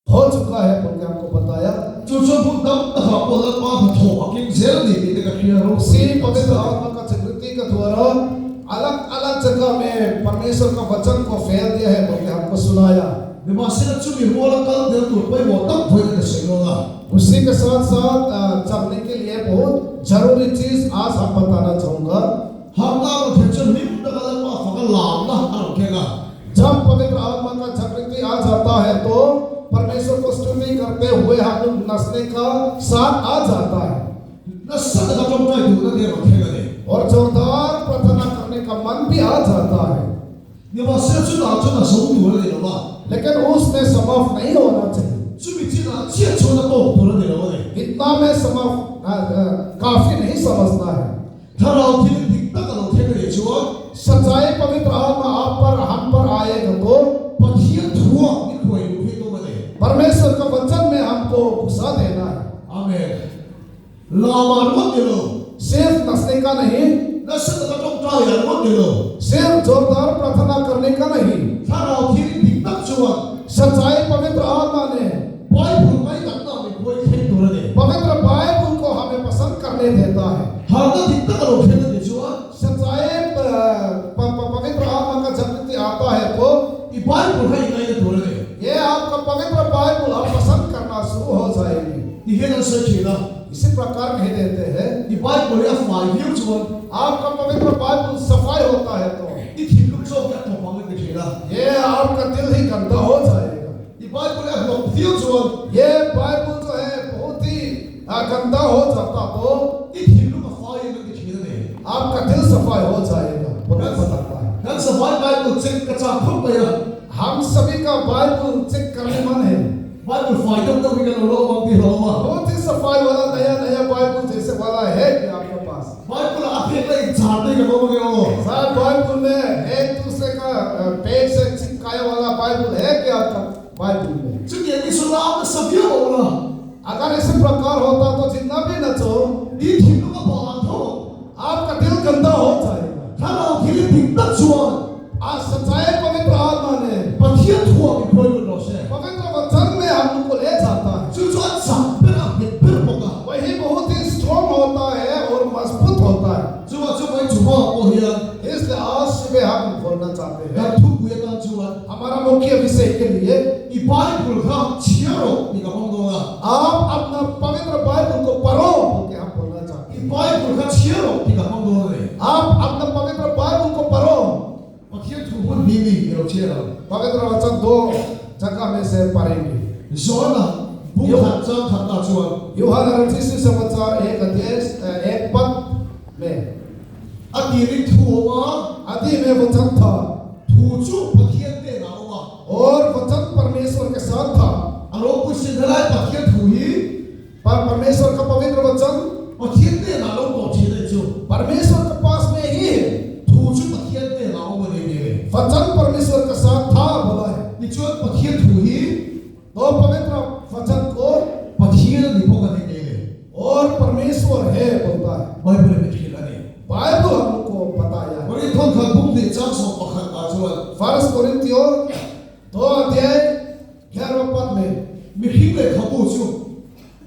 हो चुका है बोल के हमको बताया। उसी पवित्र आत्मा का जागृति के द्वारा अलग अलग जगह में परमेश्वर का वचन को फैल दिया है बोल के हमको सुनाया। उसी के साथ साथ चलने के लिए बहुत जरूरी चीज आज हम बताना चाहूंगा। जब पवित्र आत्मा का जागृति आ जाता है तो परमेश्वर को स्तुति करते हुए हम लोग नचने का साथ आ जाता है और जोरदार प्रार्थना करने का मन भी आ जाता है। लेकिन उसमें समाप्त नहीं होना चाहिए। इतना में समाप्त काफी नहीं समझना है। सच्चाई पवित्र आत्मा आप पर हम पर आएगा तो परमेश्वर का वचन में हमको घुसा देना है। आमीन। सिर्फ नचने का नहीं, सिर्फ जोरदार प्रार्थना करने का नहीं। सच्चाई पवित्र आत्मा ने पवित्र बाइबल को हमें पसंद करने देता है। सच्चाई पवित्र आत्मा का जागृति आता है तो ये आपका पवित्र बाइबल आप पसंद करना शुरू हो जाएगी। इसी प्रकार कह देते हैं आपका पवित्र बाइबल सफाई होता है तो ये आपका दिल ही गंदा हो जाएगा। ये बाइबल जो है बहुत ही गंदा हो जाता तो आपका दिल सफाई हो जाएगा। हम सभी का बाइबल चेक करने मन है। बहुत ही सफाई वाला नया नया बाइबल जैसे वाला है कि आपके पास बाइबल में एक दूसरे का पेज से चिपकाए वाला बाइबल है कि आपका बाइबल में। अगर इसी प्रकार होता तो जितना भी नचो आपका दिल गंदा हो जाएगा। आज सच्चाई पवित्र आत्मा ने पवित्र वचन में हम लोग को ले जाता है। वही बहुत ही स्ट्रॉन्ग होता है और मजबूत होता है। इसलिए आज सुबह हम बोलना चाहते हैं हमारा मुख्य विषय के लिए आप अपना पवित्र बाइबल को पढ़ो बोल के हम बोलना चाहते हैं। आप अपना पवित्र बाइबल को पढ़ो। पवित्र वचन दो जगह में से पढ़ेंगे। यूहन्ना रचित सुसमाचार 1 अध्याय 1 पद में आदि में वचन था और वचन परमेश्वर के साथ था। पर परमेश्वर का पवित्र वचन परमेश्वर के पास में ही है। वचन परमेश्वर के साथ था बोला है तो पवित्र वचन को और परमेश्वर है बोलता है। बाइबल हमको बताया। फर्स्ट कोरिन्थियों 2 अध्याय 11 पद में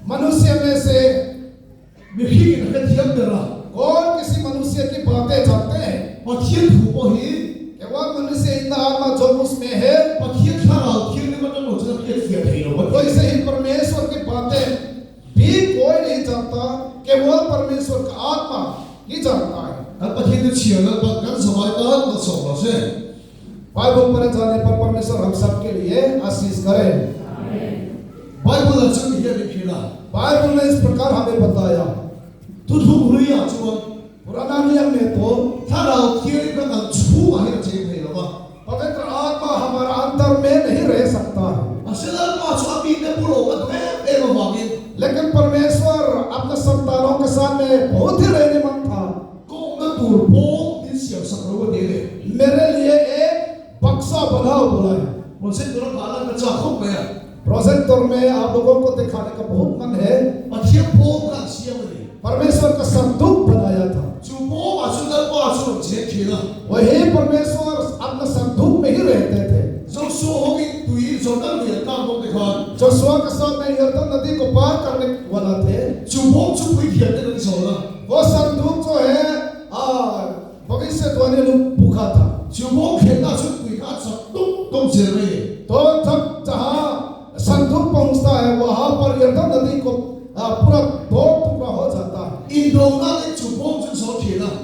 मनुष्य में से कौन किसी मनुष्य की बातें जानते हैं? केवल मनुष्य इतना आत्मा जो उसमें है। वैसे ही परमेश्वर की बातें भी कोई नहीं जानता, केवल परमेश्वर का आत्मा ही जानता है। बाइबल पर जाने पर परमेश्वर हम सबके लिए आशीष करे। बाइबल में इस प्रकार हमें बताया पुराना नियम में तो पवित्र आत्मा हमारा अंतर में नहीं रह सकता है। लेकिन परमेश्वर अपने संतानों के साथ में बहुत ही रहने मन था। मेरे लिए एक बक्सा बनाओ बोला है। प्रोजेक्टर में आप लोगों को दिखाने का बहुत मन है। परमेश्वर का संदूक बनाया था। वही परमेश्वर अपने संदूक में ही रहते थे। जोशुआ के साथ में यरदन नदी को पार करने वाला थे। वो संदूक जो है भविष्यवाणी लोग भूखा था। तो जब जहाँ संदूक पहुँचता है वहाँ पर यरदन नदी को पूरा दो टुकड़ा हो जाता है।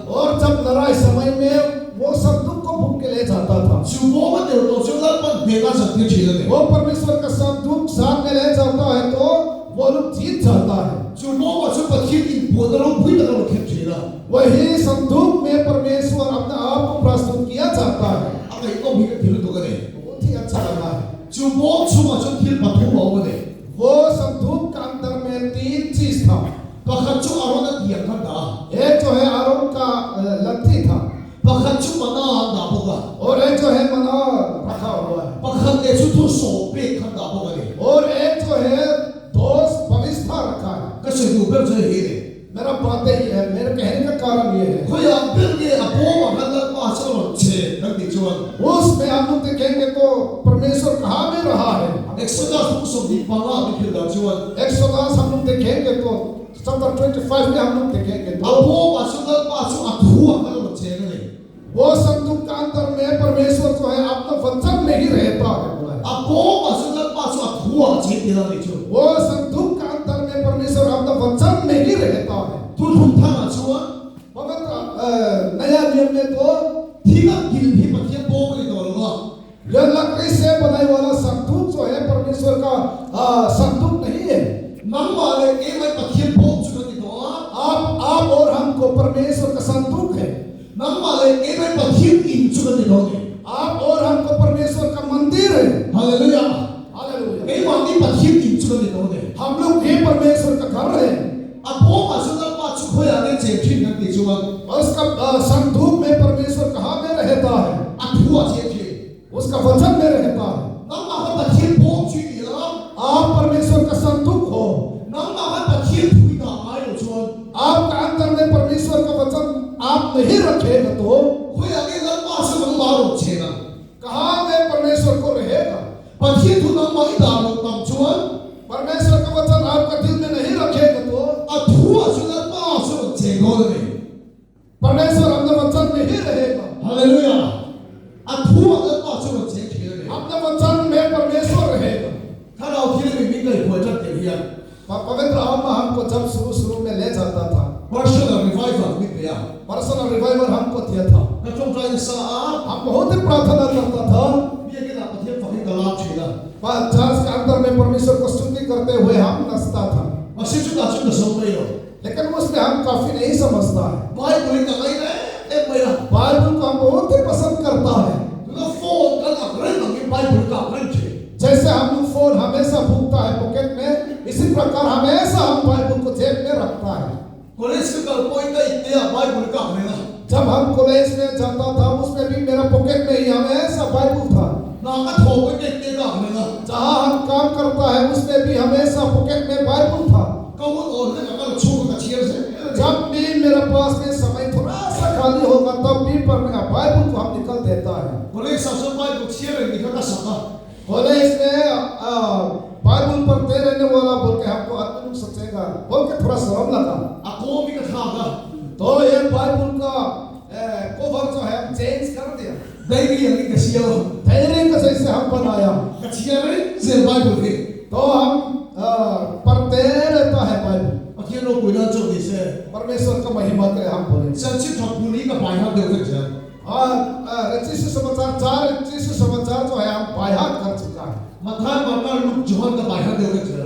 और जब लड़ाई समय में वो संदूक को भूख के ले जाता था। वो परमेश्वर का संदूक साथ में ले जाता है तो वो लोग जीत जाता है। वही संदूक में परमेश्वर अपने आप को प्रस्तुत किया जाता है। बहुत ही अच्छा लगा है। वो संदूक के अंदर में 3 चीज था। एक जो है आरोन का लट्ठी था और एक जो है मना रखा हुआ है और एक जो है दोष भविष्य रखा है। मेरा बात ही है, मेरे कहने का कारण ये है उसमें हम लोग देखेंगे तो परमेश्वर कहाँ में रहा है। एक्सोडस हम लोग देखेंगे तो चैप्टर 25 में हम लोग देखेंगे तो वो संदूक के अंदर में परमेश्वर जो है अपना वचन में ही रहता है। वो संदूक के अंदर में परमेश्वर अपना वचन में ही रहता है। नया नियम में तो यह लकड़ी से बनाई वाला संदूक जो है परमेश्वर का संदूक नहीं है। आप और हमको परमेश्वर का संदूक है। आप और हमको परमेश्वर का मंदिर है। Hallelujah hallelujah. हम लोग ये परमेश्वर का घर है। उसका संदूक में परमेश्वर कहाँ में रहता है? उसका वचन में रहता है। आप परमेश्वर का संदूक हो। आपका अंदर में परमेश्वर का वचन आप नहीं रखेगा तो कहाँ में परमेश्वर को रहेगा? परमेश्वर का वचन आपका दिल में नहीं रखेगा तो परमेश्वर अपने वचन में ही रहेगा। हालेलुया। अपने वचन में परमेश्वर रहेगा। पवित्र आत्मा हमको जब शुरू में ले जाता था पर्सनल रिवाइवल हमको दिया था। हम बहुत ही प्रार्थना करता था चर्च के अंदर में परमेश्वर को स्तुति करते हुए हम नाचता था। लेकिन उसमें हम काफी नहीं समझता है। बाइबल को हम बहुत ही पसंद करता है। जैसे हम लोग फोन हमेशा भूखता है पॉकेट में, इसी प्रकार हमेशा हम बाइबल को जेब में रखता है। जब हम कॉलेज में जाता था उसमें भी मेरा पॉकेट में ही हमेशा बाइबल था। जहाँ हम काम करता है उसमें भी हमेशा पॉकेट में बाइबल था। जब भी मेरे पास में समय थोड़ा सा खाली होगा तब भी बाइबल को हम निकल देता है। कॉलेज में बाइबल पढ़ते रहने वाला बोल के हमको आदमी सोचेगा बोल के थोड़ा शर्म लगा। तो ये बाइबल का कवर जो है चेंज कर दिया। धैर्य का जैसे हम बनाया तो हम पढ़ते रहता है बाइबल। परमेश्वर का महिमा करे हम बोले। रचित समाचार 4 रचित समाचार जो है हम बायहात कर चुका है।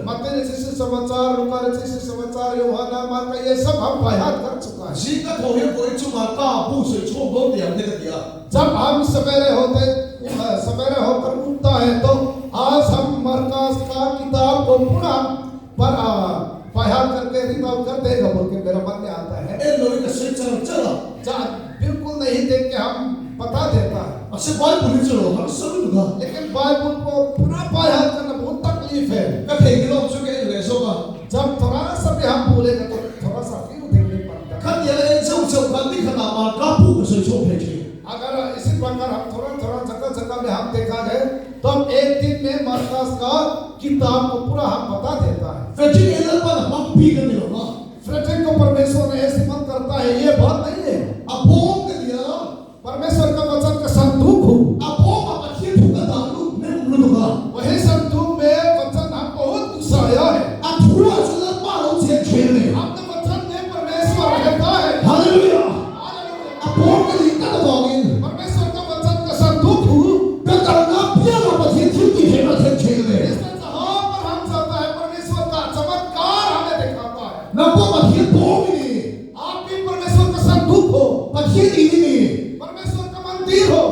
मत्ती रचित समाचार, लूका रचित समाचार, यूहन्ना, मार्का ये सब हम बायहात कर चुका है। जब हम सवेरे होकर उठता है तो आज हम मरकस का किताब को पूरा बायहात करके रिवाइव कर देगा बोल के मेरा मन में आता है। बिल्कुल नहीं देख के हम बता देता है। लेकिन बाइबल को पूरा बायहात करना बहुत तकलीफ है। जब थोड़ा सा भी हम भूलेगा तो थोड़ा सा फिर देखने पड़ता है। अगर इसी प्रकार हम थोड़ा जगह में हम देखा गए तो हम एक दिन में मरकस का किताब को पूरा हम बता देता है। फ्रेडरिक को परमेश्वर ने ऐसे मन करता है, ये बात नहीं है। परमेश्वर का वचन का संदूक हो, वही संदूक में वचन हम बहुत घुसाया है। हमने वचन में परमेश्वर रहता है। हालेलुया। परमेश्वर का वचन का संदूक हो, इसमें जहाँ पर हम जाता है परमेश्वर का चमत्कार हमें दिखाता है। आप भी परमेश्वर का संदूक हो, परमेश्वर का मंदिर हो।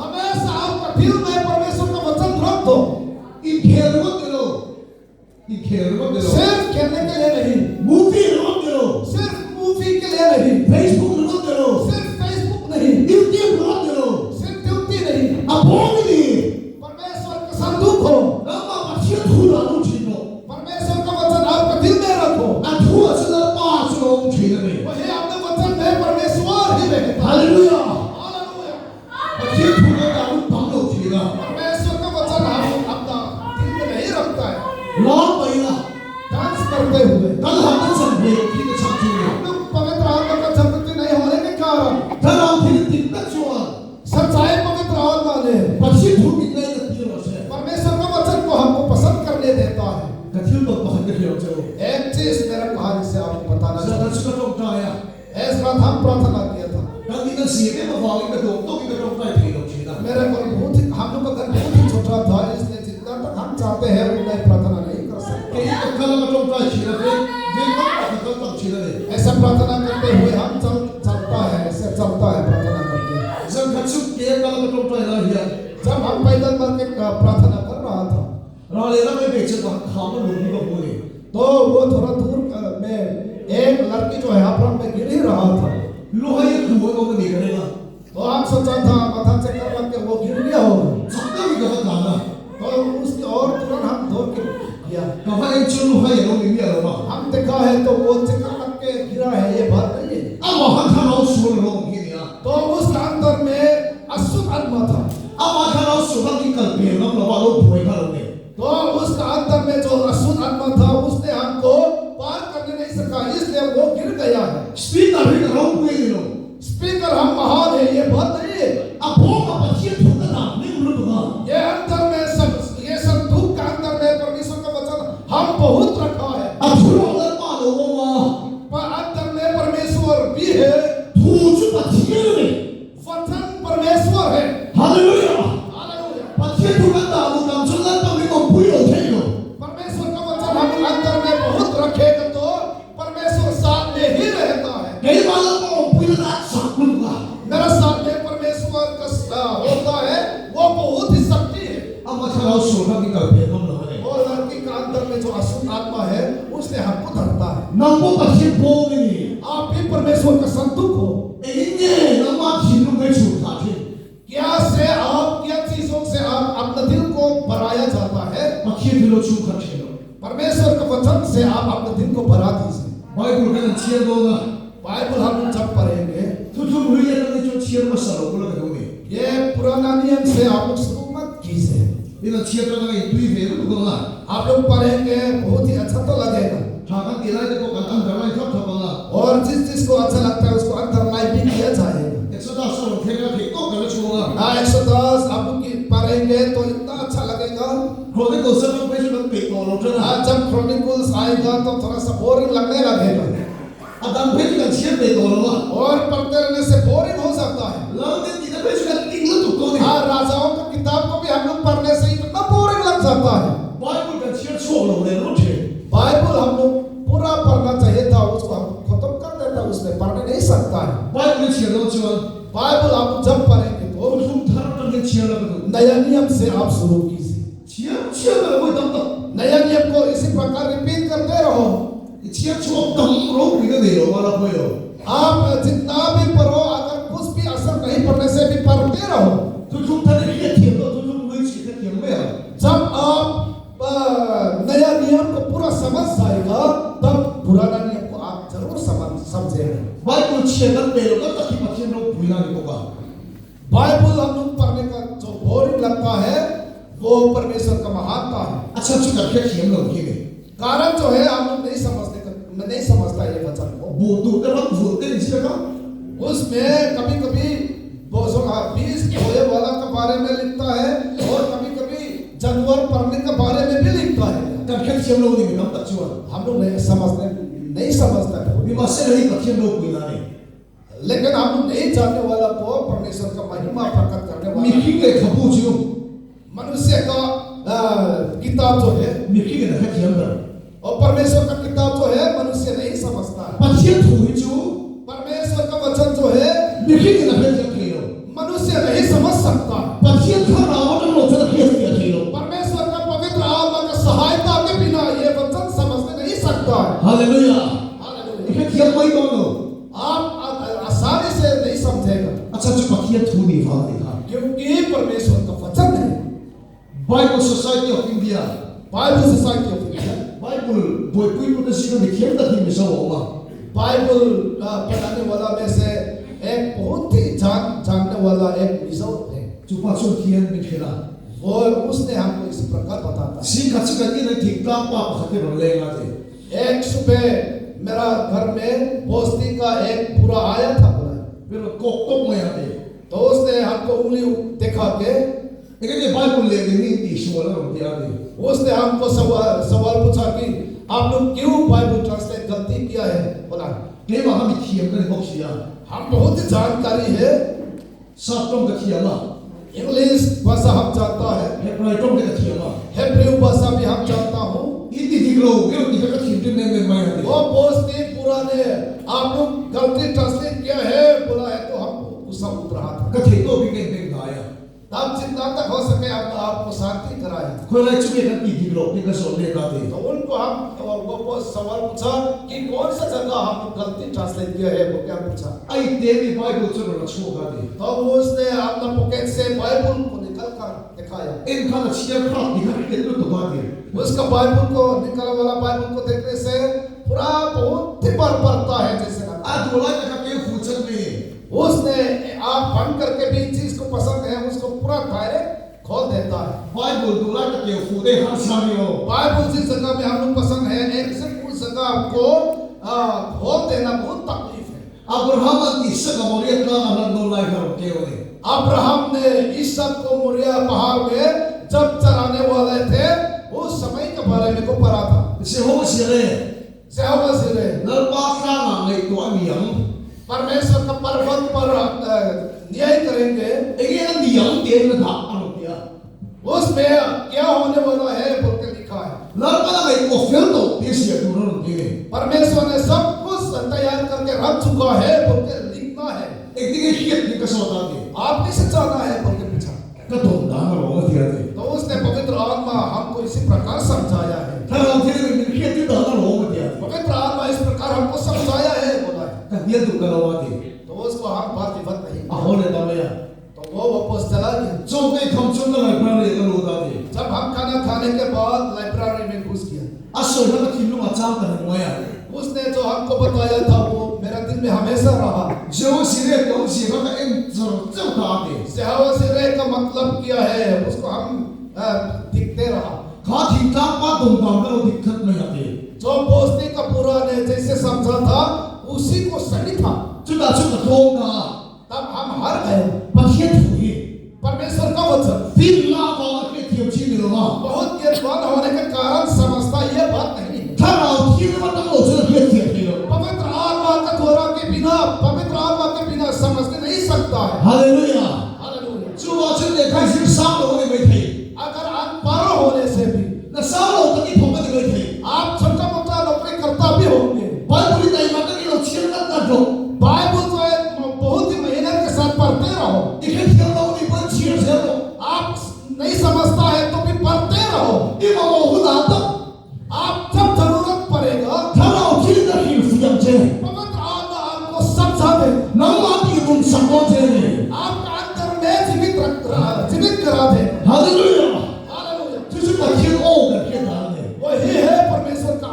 हमेशा आपका दिल में परमेश्वर का वचन रख दो। सिर्फ कहने के लिए नहीं, सिर्फ मूवी के लिए नहीं, सिर्फ फेसबुक नहीं, सिर्फ ड्यूटी नहीं, परमेश्वर का संदूक हो। परमेश्वर का वचन आपका दिल में रखो, वही आपके वचन में परमेश्वर ही रहता है। हालेलुया। परमेश्वर का वचन हम अपना दिल में नहीं रखता है। डांस करते हुए हम लोग पवित्र आत्मा का जागृति नहीं होने के कारण सच्चाई पवित्र आत्मा ने परमेश्वर का वचन को हमको पसंद करने देता है। एक चीज मेरा कहानी से आपको बताना चाहता हूँ। इस रात हम प्रार्थना किया था। मेरे घर बहुत ही, हम लोग का घर बहुत ही छोटा था, इसलिए जितना तक हम चाहते हैं उतना प्रार्थना नहीं कर सकते। ऐसा प्रार्थना करते हुए हम चलता है, ऐसे चलता है प्रार्थना करते। जब हम पैदल करके प्रार्थना कर रहा था तो वो थोड़ा दूर में एक लड़की जो है अपराम में गिर ही रहा था। तो हम सोचा था माथा चक्कर लग के वो गिर गया होगा, तो उसकी और तुरंत हम दौड़ के किया। हम देखा है तो वो चक्कर लग के गिरा है, ये बात नहीं है। तो उसके अंदर में अशुद्ध आत्मा था। तो उसका अंदर में जो अशुद्ध आत्मा था उसने हमको पार करने नहीं सका, इसलिए वो गिर गया है। स्पीकर हम महान है, ये बात नहीं है। ये अंदर में सब, ये संदूक का अंदर में परमेश्वर का वचन हम बहुत रखा है। पर अंदर में परमेश्वर भी है, वचन परमेश्वर है। हालेलुया। परमेश्वर का वचन हम अंदर में बहुत रखेगा तो परमेश्वर साथ में ही रहता है। मेरा साथ में परमेश्वर का होता है, वो बहुत ही शक्ति है। और लड़की का अंदर में जो अशुद्ध आत्मा है उसने हमको धरता है। आप भी परमेश्वर का संदूक हो। क्या से आप, क्या चीजों से आप अपने दिल को भराया जाता है? परमेश्वर के वचन से आप अपने दिल को भरा दीजिए। बाइबल हम जब पढ़ेंगे ये पुराना नियम से आप लोग शुरू मत कीजिए। आप लोग पढ़ेंगे बहुत ही अच्छा तो लगेगा, और जिस जिसको अच्छा लगता है उसको अंडरलाइन भी किया जाएगा। 110 आप लोग पढ़ेंगे तो इतना अच्छा लगेगा। जब क्रॉनिकल्स आएगा तो थोड़ा सा बोरिंग लगने लगेगा, और पढ़ते रहने से बोरिंग हो जाता है। राजाओं की किताब को भी हम लोग पढ़ने से इतना बोरिंग लग जाता है। बाइबल हम लोग पूरा पढ़ना चाहिए था, उसको हम खत्म कर देता, उसमें पढ़ने नहीं सकता है। बाइबल आप जब पढ़ेंगे तो नया नियम से आप शुरू कीजिए। नया नियम को इसी प्रकार रिपीट करते रहो। आप जितना भी पढ़ो, अगर कुछ भी असर नहीं पड़ने से भी पढ़ते रहो। जब आप नया नियम को पूरा समझ जाएगा तब पुराना नियम को आप जरूर समझेंगे। बाइबल हम लोग पढ़ने का जो बोरिंग लगता है वो परमेश्वर का महान अच्छा चुका क्या किया लोग ये कारण जो है हम लोग नहीं समझता ये वचन को। बोतू तो हम बोलते हैं इसका उसमें कभी कभी 20 बोए वाला के बारे में लिखता है और कभी कभी जानवर पढ़ने के बारे में भी लिखता है। तब क्या किया लोग नहीं हम बच्चों हम लोग नहीं समझता है विमर्श नहीं बच्चे लोग मिलाने लेकिन हम लोग नहीं जानने वाला को परमेश्वर का महिमा प्रकट करने वाला मिकी के खबूज मनुष्य का किताब जो है मिकी के नखत यंत्र और परमेश्वर का किताब जो है मनुष्य नहीं समझता है। पतियत हुई जो परमेश्वर का वचन जो है मिकी के नखत यंत्र मनुष्य नहीं समझ सकता। पतियत का रावण लोग से नखत यंत्र परमेश्वर का पवित्र आत्मा का सहायता के बिना ये वचन समझने नहीं सकता है। Hallelujah hallelujah. नखत यंत्र कोई दोनों आप आसानी से नहीं समझेगा। अच्छा जो पतियत हुई बात देखा क्योंकि परमेश्वर का वचन है। Bible society of India Bible society of India Bible बोई कोई को सीखने में क्या तक में सब होगा बाइबल पढ़ाने वाला में से एक बहुत ही जानने वाला एक मिसाल है जो पासों कियन में खेला और उसने हमको इस प्रकार बताता है। सी कच्ची करनी नहीं ठीक काम पाप खाते बदलेगा थे एक सुबह मेरा घर में बोस्ती का एक बुरा आया था बुरा फिर कोक में आते तो उसने हमको उंगली दिखा के लेकिन ये बाइबल ले गई नहीं ईश्वर ने दिया दे उसने हमको सवाल पूछा कि आप लोग क्यों बाइबल ट्रांसलेट गलती किया है बोला ये वहां भी किया मैंने बख्शिया हम बहुत ही जानकारी है सातों का किया ना इंग्लिश भाषा हम जानता है हेब्राइटों का किया ना हेब्रू भाषा भी हम जानता हूँ इतनी दिख लो ये दिखा का खिंचने में मैं वो बोस्ती पूरा ने आप लोग गलती ट्रांसलेट किया है बोला है तो हम गुस्सा उठ रहा था कथे तो भी नहीं गाया तब जितना तक हो सके अपने आप को शांति कराए कोई लाइक चुके ना दिख लो कि कसो ले गाते तो उनको हम वो सवाल पूछा कि कौन सा जगह हम गलती ट्रांसलेट किया है वो क्या पूछा आई देवी बाइबल से ना छो गाते तो उसने अपना पॉकेट से बाइबल को निकाल कर दिखाया इन का छिया खा दिखा के तो गाते उसका बाइबल को निकाला वाला बाइबल को देखने से पूरा बहुत ही बार पढ़ता है जैसे आज बोला का के फूचन में उसने आप बंद करके भी चीज को पसंद है उसको पूरा डायरेक्ट खोल देता है। बाइबल दूला के फूदे हर सामी हो बाइबल जिस जगह में हम लोग पसंद है एक से उस जगह को खोल देना बहुत तकलीफ है। अब्राहम इसक मोरिया का अलग नो लाइफ के होने अब्राहम ने इसक को मोरिया पहाड़ में जब चराने वाले थे उस समय के बारे में को पढ़ा था। से हो सिरे नरपात्रा नांगे तो अनियम परमेश्वर का पर्वत पर न्याय करेंगे ये नियम देन था अनुया उसमें क्या होने वाला है बोल के लिखा है। नरपात्रा में को फिर तो देशिया दूर दिए परमेश्वर ने सब कुछ तैयार करके रख चुका है बोल के लिखना है। एक दिन हियत की कसम होता है आप किसे चाहना है बोल के पूछा तो तुम दान रोग दिया थे तो उसने पवित्र आत्मा हमको इसी प्रकार समझाया है। फिर हम फिर में हियत की दान रोग दिया पवित्र आत्मा इस प्रकार हमको समझाया है बोला है कदिया दुख करवाते तो उसको हम बात विवत नहीं ahoले दामया तो वो वापस चला गया। जो के हम चुन लाइब्रेरी का लोग आते जब हम खाना खाने के बाद लाइब्रेरी में घुस गया असो का किलो अच्छा कर मोया उसने जो हमको बताया था वो मेरा दिल में हमेशा रहा। जो सिरे तो सिरे का इन जो आते सेवा सिरे का मतलब क्या है उसको हम दिखते रहा खा ठीक ठाक बात तुम काम करो दिक्कत नहीं आती जो बोस्ती का पूरा ने जैसे समझा था उसी को सही था चुना चुना होगा तब हम हार गए। पतियत हुई परमेश्वर का वचन फिर लाभ और के थियोची मिलवा बहुत ज्ञानवान होने के कारण समझता ये बात नहीं है। थराउ की मतलब हो जो के थियोची पवित्र आत्मा का द्वारा के बिना पवित्र आत्मा के बिना समझने नहीं सकता है। Hallelujah hallelujah. जो वचन देखा सिर्फ साम होने में थे अगर अनपढ़ होने से भी न सालो तक ही भोग में थे आप छोटा मोटा नौकरी करता भी होंगे बाइबल नहीं मानते कि लोग छिल ना दो बाइबल तो बहुत ही मेहनत के साथ पढ़ते रहो इसे छिल लोग नहीं बन छिल से आप नहीं समझता है तो भी पढ़ते रहो ये वो हुआ तो आप जब जरूरत पड़ेगा थराउ की नहीं फुजम से पवित्र आत्मा आपको समझा दे नमाती तुम सबको से आपका अंतर में जीवित करा दे। Hallelujah hallelujah. जिसे पतियत ओ करके डाल दे वही है परमेश्वर का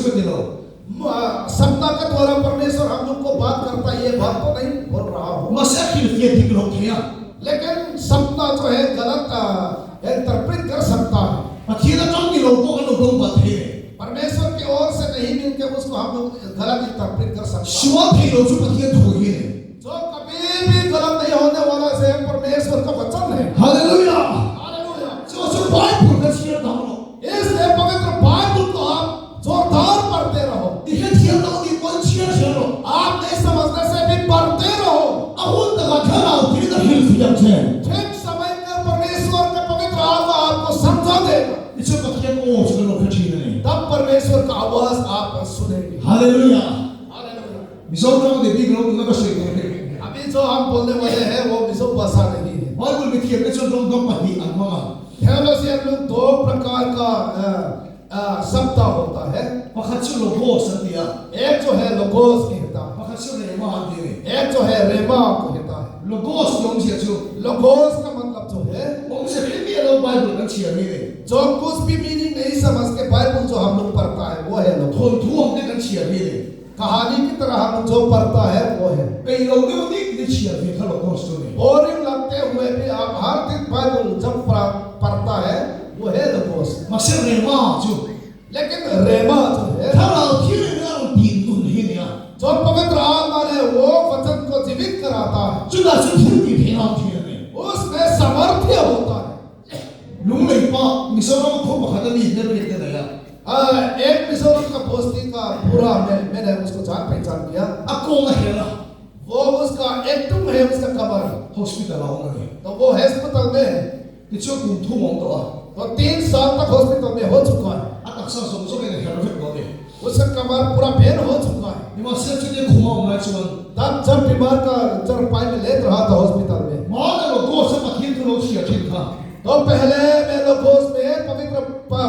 से दिलो सप्ताह के द्वारा परमेश्वर हम लोग को बात करता है, ये बात तो नहीं बोल रहा हूँ, मसे खिलके दिलो खिया लेकिन सप्ताह जो है गलत इंटरप्रेट कर सकता है। अखीरा कम दिलो को कनो दो बथे परमेश्वर की ओर से नहीं मिलके उसको हम लोग गलत इंटरप्रेट कर सकते हैं। शुआ दिलो जो पथिया धोगे जो कभी भी गलत नहीं होने वाला से परमेश्वर का वचन है। Hallelujah hallelujah. जो बाइबल का शेयर धामो इसलिए पवित्र बाइबल को आप जोरदार पढ़ते रहो। इहे थिया तो की कौन शेयर शेयर आप नहीं समझने से भी पढ़ते रहो। अहुन तक खरा फिर तो हिल फिर छे ठीक समय पर परमेश्वर के पवित्र आत्मा आपको समझा देगा। इसे पथिया को चलो खची नहीं तब परमेश्वर का आवाज आप सुनेंगे। Hallelujah hallelujah. मिसों में देखी लोग उनका शेयर अभी जो हम बोलने वाले हैं वो विश्व भाषा नहीं है। बाइबल में थिया में जो दो पति अनमा थियोलॉजियन में दो प्रकार का शब्द होता है। पखच लोगोस दिया एक जो है लोगोस कहता है, पखच रेमा दे एक जो है रेमा कहता है। लोगोस यों से जो लोगोस का मतलब जो है वो से फिर भी लोग बाइबल का शेयर नहीं जो कुछ भी मीनिंग नहीं समझ के बाइबल जो हम लोग पढ़ता है वो है लोगोस। थोन थू हमने का शेयर नहीं कहानी की तरह हम जो पढ़ता है वो है। कई लोग ने उन्हें शेयर नहीं था लोगोस तो नहीं बोरिंग लगते हुए भी आप हर दिन बाइबल जब पढ़ता है वो है लोगोस। मसे रेमा जो लेकिन रेमा जो है थारा थिरे में तीन गुण ही नहीं जो पवित्र आत्मा ने वो वचन को जीवित कराता है, जुदा से थिरी भेना थिरे में उसमें सामर्थ्य होता है। लुंग नहीं पा मिसों को बखदनी इधर लेके गया एक मिसोरम का पोस्ती का पूरा मैंने उसको जान पहचान किया। अको ना हेला वो उसका एक टूम है, उसका कबर हॉस्पिटल आओगे तो वो हॉस्पिटल में है। पिछो कुंठू मोंतो तो 3 साल तक हॉस्पिटल में हो चुका है। अक्सर समझो के हेलो फिर बोले उसका कबर पूरा फेल हो चुका है। निवासी चुके घुमा उमरा चुन तब जब बीमार का चरपाई में ले रहा था हॉस्पिटल में, मां ने लोगों से पखीन तो लोग शेयर था तो पहले मैं लोगों में पवित्र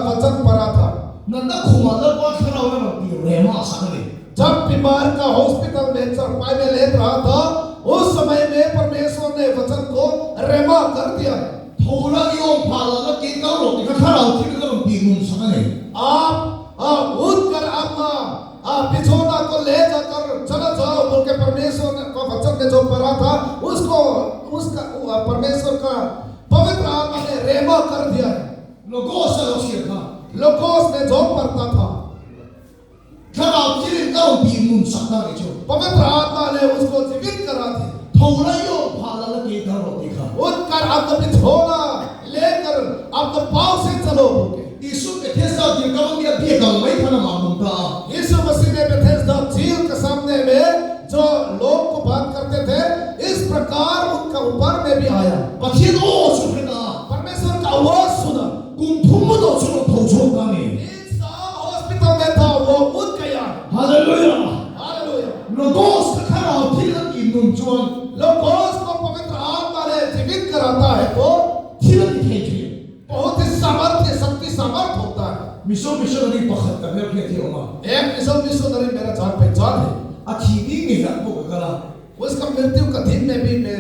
वचन पढ़ा था। नंदा घुमादा बात खरा होने लगती है रेमा सामने जब बीमार का हॉस्पिटल में चरपाई में ले रहा था उस समय में परमेश्वर ने वचन को रेमा कर दिया। थोड़ा यो पाला के का रोटी का खरा होती है तो तीन सामने आप उठकर अपना बिछौना को ले जाकर चला जाओ बोल के परमेश्वर ने को वचन में जो पढ़ा था उसको उसका परमेश्वर का पवित्र आत्मा ने रेमा कर दिया है। लोगों से शेयर था लोगों में जो पढ़ता था खरा फिर का तीन सामने जो पवित्र आत्मा ने उसको जीवित करा दिया। थोड़ा यो पाला के का रोटी का उठकर अपना बिछौना लेकर अपने पाँव से चलो बोल के यीशु बेथेस्दा झील का मंदिर दिए का मैं खाना मानूंगा यीशु मसीह ने बेथेस्दा झील के सामने में जो लोग को बात करते थे इस प्रकार उनका ऊपर में भी आया। पखी दो सुनना परमेश्वर का आवाज सुना। कुंठुम दो सुनो थोचो का में 3 साल हॉस्पिटल में था वो उठ गया। Hallelujah hallelujah. लोगों से खरा फिर की नुनचुन लोगों को पवित्र आत्मा ने जीवित कराता है तो फिर दिखाई थी बहुत ही सामर्थ्य शक्ति सामर्थ होता है। मिशो नहीं पखत कर मेरे थे ओमा एक मिशनरी मेरा जान पहचान है। अखीरी में आपको करा उसका मृत्यु का दिन में भी मैं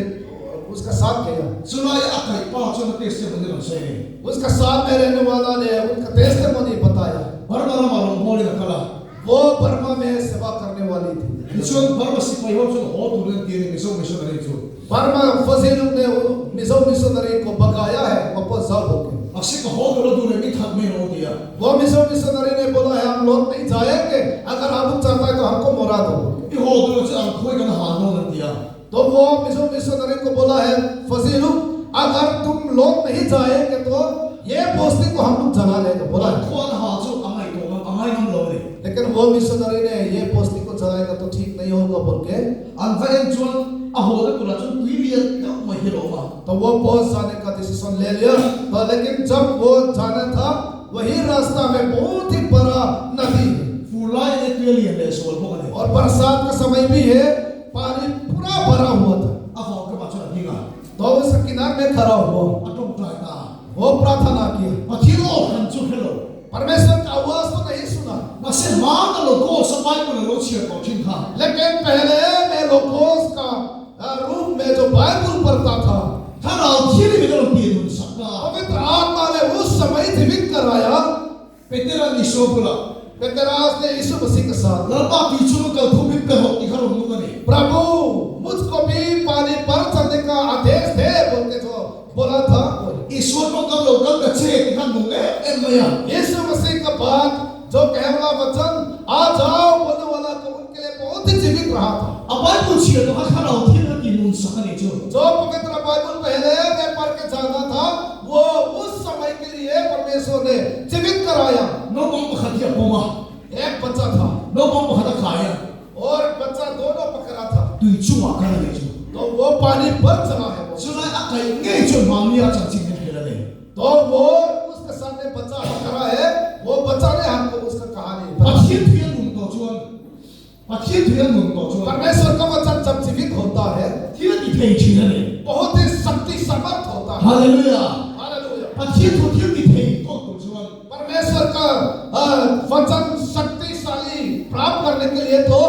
उसका साथ गया। सुनाई अकाई पांचों में टेस्ट बंदे से उसका साथ में रहने वाला ने उनका टेस्टिमनी बताया। बरबरा मालूम बोले ना कला वो बर्मा में सेवा करने वाली थी। मिशो बरबरा सिपाही हो जो हो तुरंत के मिशो नहीं जो बर्मा फसीलों ने मिशनरी को बकाया है वापस जाओ बोल के। अक्सर का हो तो दूर में खत में हो दिया वो मिशनरी ने बोला है हम लोग नहीं जाएंगे, अगर आप चाहता है तो हमको मोरा दो। ये हो तो कोई का हाथ न दिया तो वो मिशनरी को बोला है फसीलू अगर तुम लोग नहीं जाएंगे तो ये पोस्ती को हम लोग जला लेंगे बोला। कौन हाथ जो अमाई हम लोग लेकिन वो मिशनरी ने ये पोस्ती को जलाएगा तो ठीक नहीं होगा बोल के अनफाइन जोन अहोले पुरा जो पीरियड का महिरोमा तो वो पहुंच जाने का डिसीजन ले लिया। तो लेकिन जब वो जाना था वही रास्ता में बहुत ही बड़ा नदी फुलाई ने पीरियड ले सोल बोले और बरसात का समय भी है, पानी पूरा भरा हुआ था। अब के बच्चा दिगा तो उस किनारे में खड़ा हुआ अटो उठाता वो प्रार्थना किया। अखिलो हंचो हेलो परमेश्वर का आवाज तो नहीं सुना मसे मां का लोगों सबाई को लो छिए को चिंता लेकिन पहले मैं लोगोस का रूप में जो बाइबल पढ़ता था थारा खिली में लो तीन सकता पवित्र आत्मा ने उस समय जीवित कराया। पेटेरा निशोपुरा पेतरास ने यीशु मसीह के साथ, Lalu bagi cuma kau tu bimpe hok di kalau muka ni. प्रभु मुझको भी पानी पर चलने का आदेश दे बोल के जो बोला था, Isuan kau kau lokal kecil di kan muka emaya. यीशु मसीह का बात जो कहला वचन आ जाओ बोलने वाला को उनके लिए बहुत ही जीवित रहा था। Apa itu sih tu akan kau tidak di nusa ni tu. जो पवित्र बाइबल पहले में पढ़ के जाना था वो उस समय के लिए परमेश्वर ने जीवित कराया। Nombor berhati apa mah? एक बच्चा था Nombor berhati kaya. और बच्चा दोनों पकड़ा था, Tujuh akan ada tu. तो वो पानी पर चला है वो। Sudah akan ini cuma mamia cacing ni kira ni. तो वो उसके सामने बच्चा पकड़ा है, वो बच्चा ने हमको उसका कहानी बताई। Pasien tu yang nunggu tuan. Pasien tu yang nunggu tuan. परमेश्वर का वचन जब जीवित होता है Tidak dipeci ni. बहुत ही शक्ति समर्थ होता है। Haleluya. Hallelujah. Pasien tu tidak dipeci tuan. परमेश्वर का वचन शक्तिशाली प्राप्त करने के लिए तो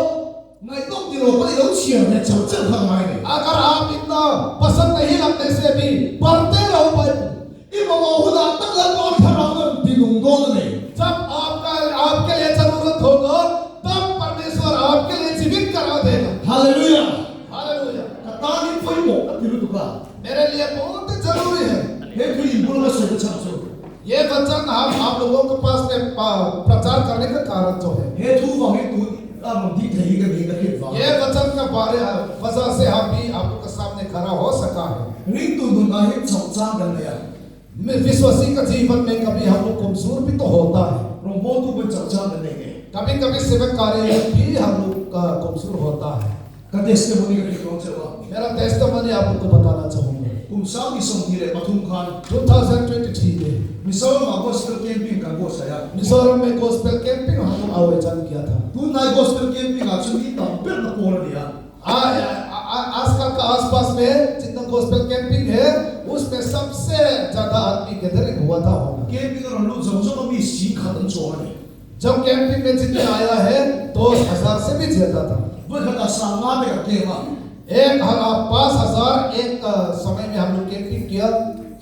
Ngai dok di luar ni lau siang ni jauh jauh kang mai ni. अगर आप इतना पसंद नहीं लगने से भी पढ़ते रहो Bible. Ibu mau dah tak lalu orang di nunggu ni. जब आपके लिए जरूरत होगा तब परमेश्वर आपके लिए जीवित करा देगा। Haleluya. Hallelujah. Kata ni pun mau di lu tukar. मेरे लिए बहुत ही जरूरी है Hei tu ibu lu masih macam tu. ये वचन हम आप लोगों के पास में प्रचार करने का कारण जो है, Hei tu wang itu di dah ke ni ke wang. ये वचन का बारे वजह से हम भी आप लोग के सामने खड़ा हो सका है। Ring tu dunga hei cang kan ya. विश्वासी का जीवन में कभी हम लोग कमजोर भी तो होता है, Rombong tu pun cang kan ni. कभी कभी सेवक कार्य भी हम लोग का कमजोर होता है। Kata testimoni ke orang sewa. मेरा टेस्टिमनी आप लोग को बताना चाहूंगा। Kumsam di song dire patung kan. 2023 में Misal gospel camping kan bos saya. Mizoram में गोस्पेल कैंपिंग हम लोग आयोजन किया था। Tu naik gospel camping aja ni tampil nak pola dia. आजकल का आसपास में जितना गोस्पेल कैंपिंग है उसमें सबसे ज्यादा आदमी गैदरिंग हुआ था होगा। Camping orang lu jauh-jauh kami sih katan soal ni. जब कैंपिंग में जितने आया है 2,000 से भी ज्यादा था। Berkata sama dengan tema. 5,000 एक समय में हम लोग कैंपिंग किया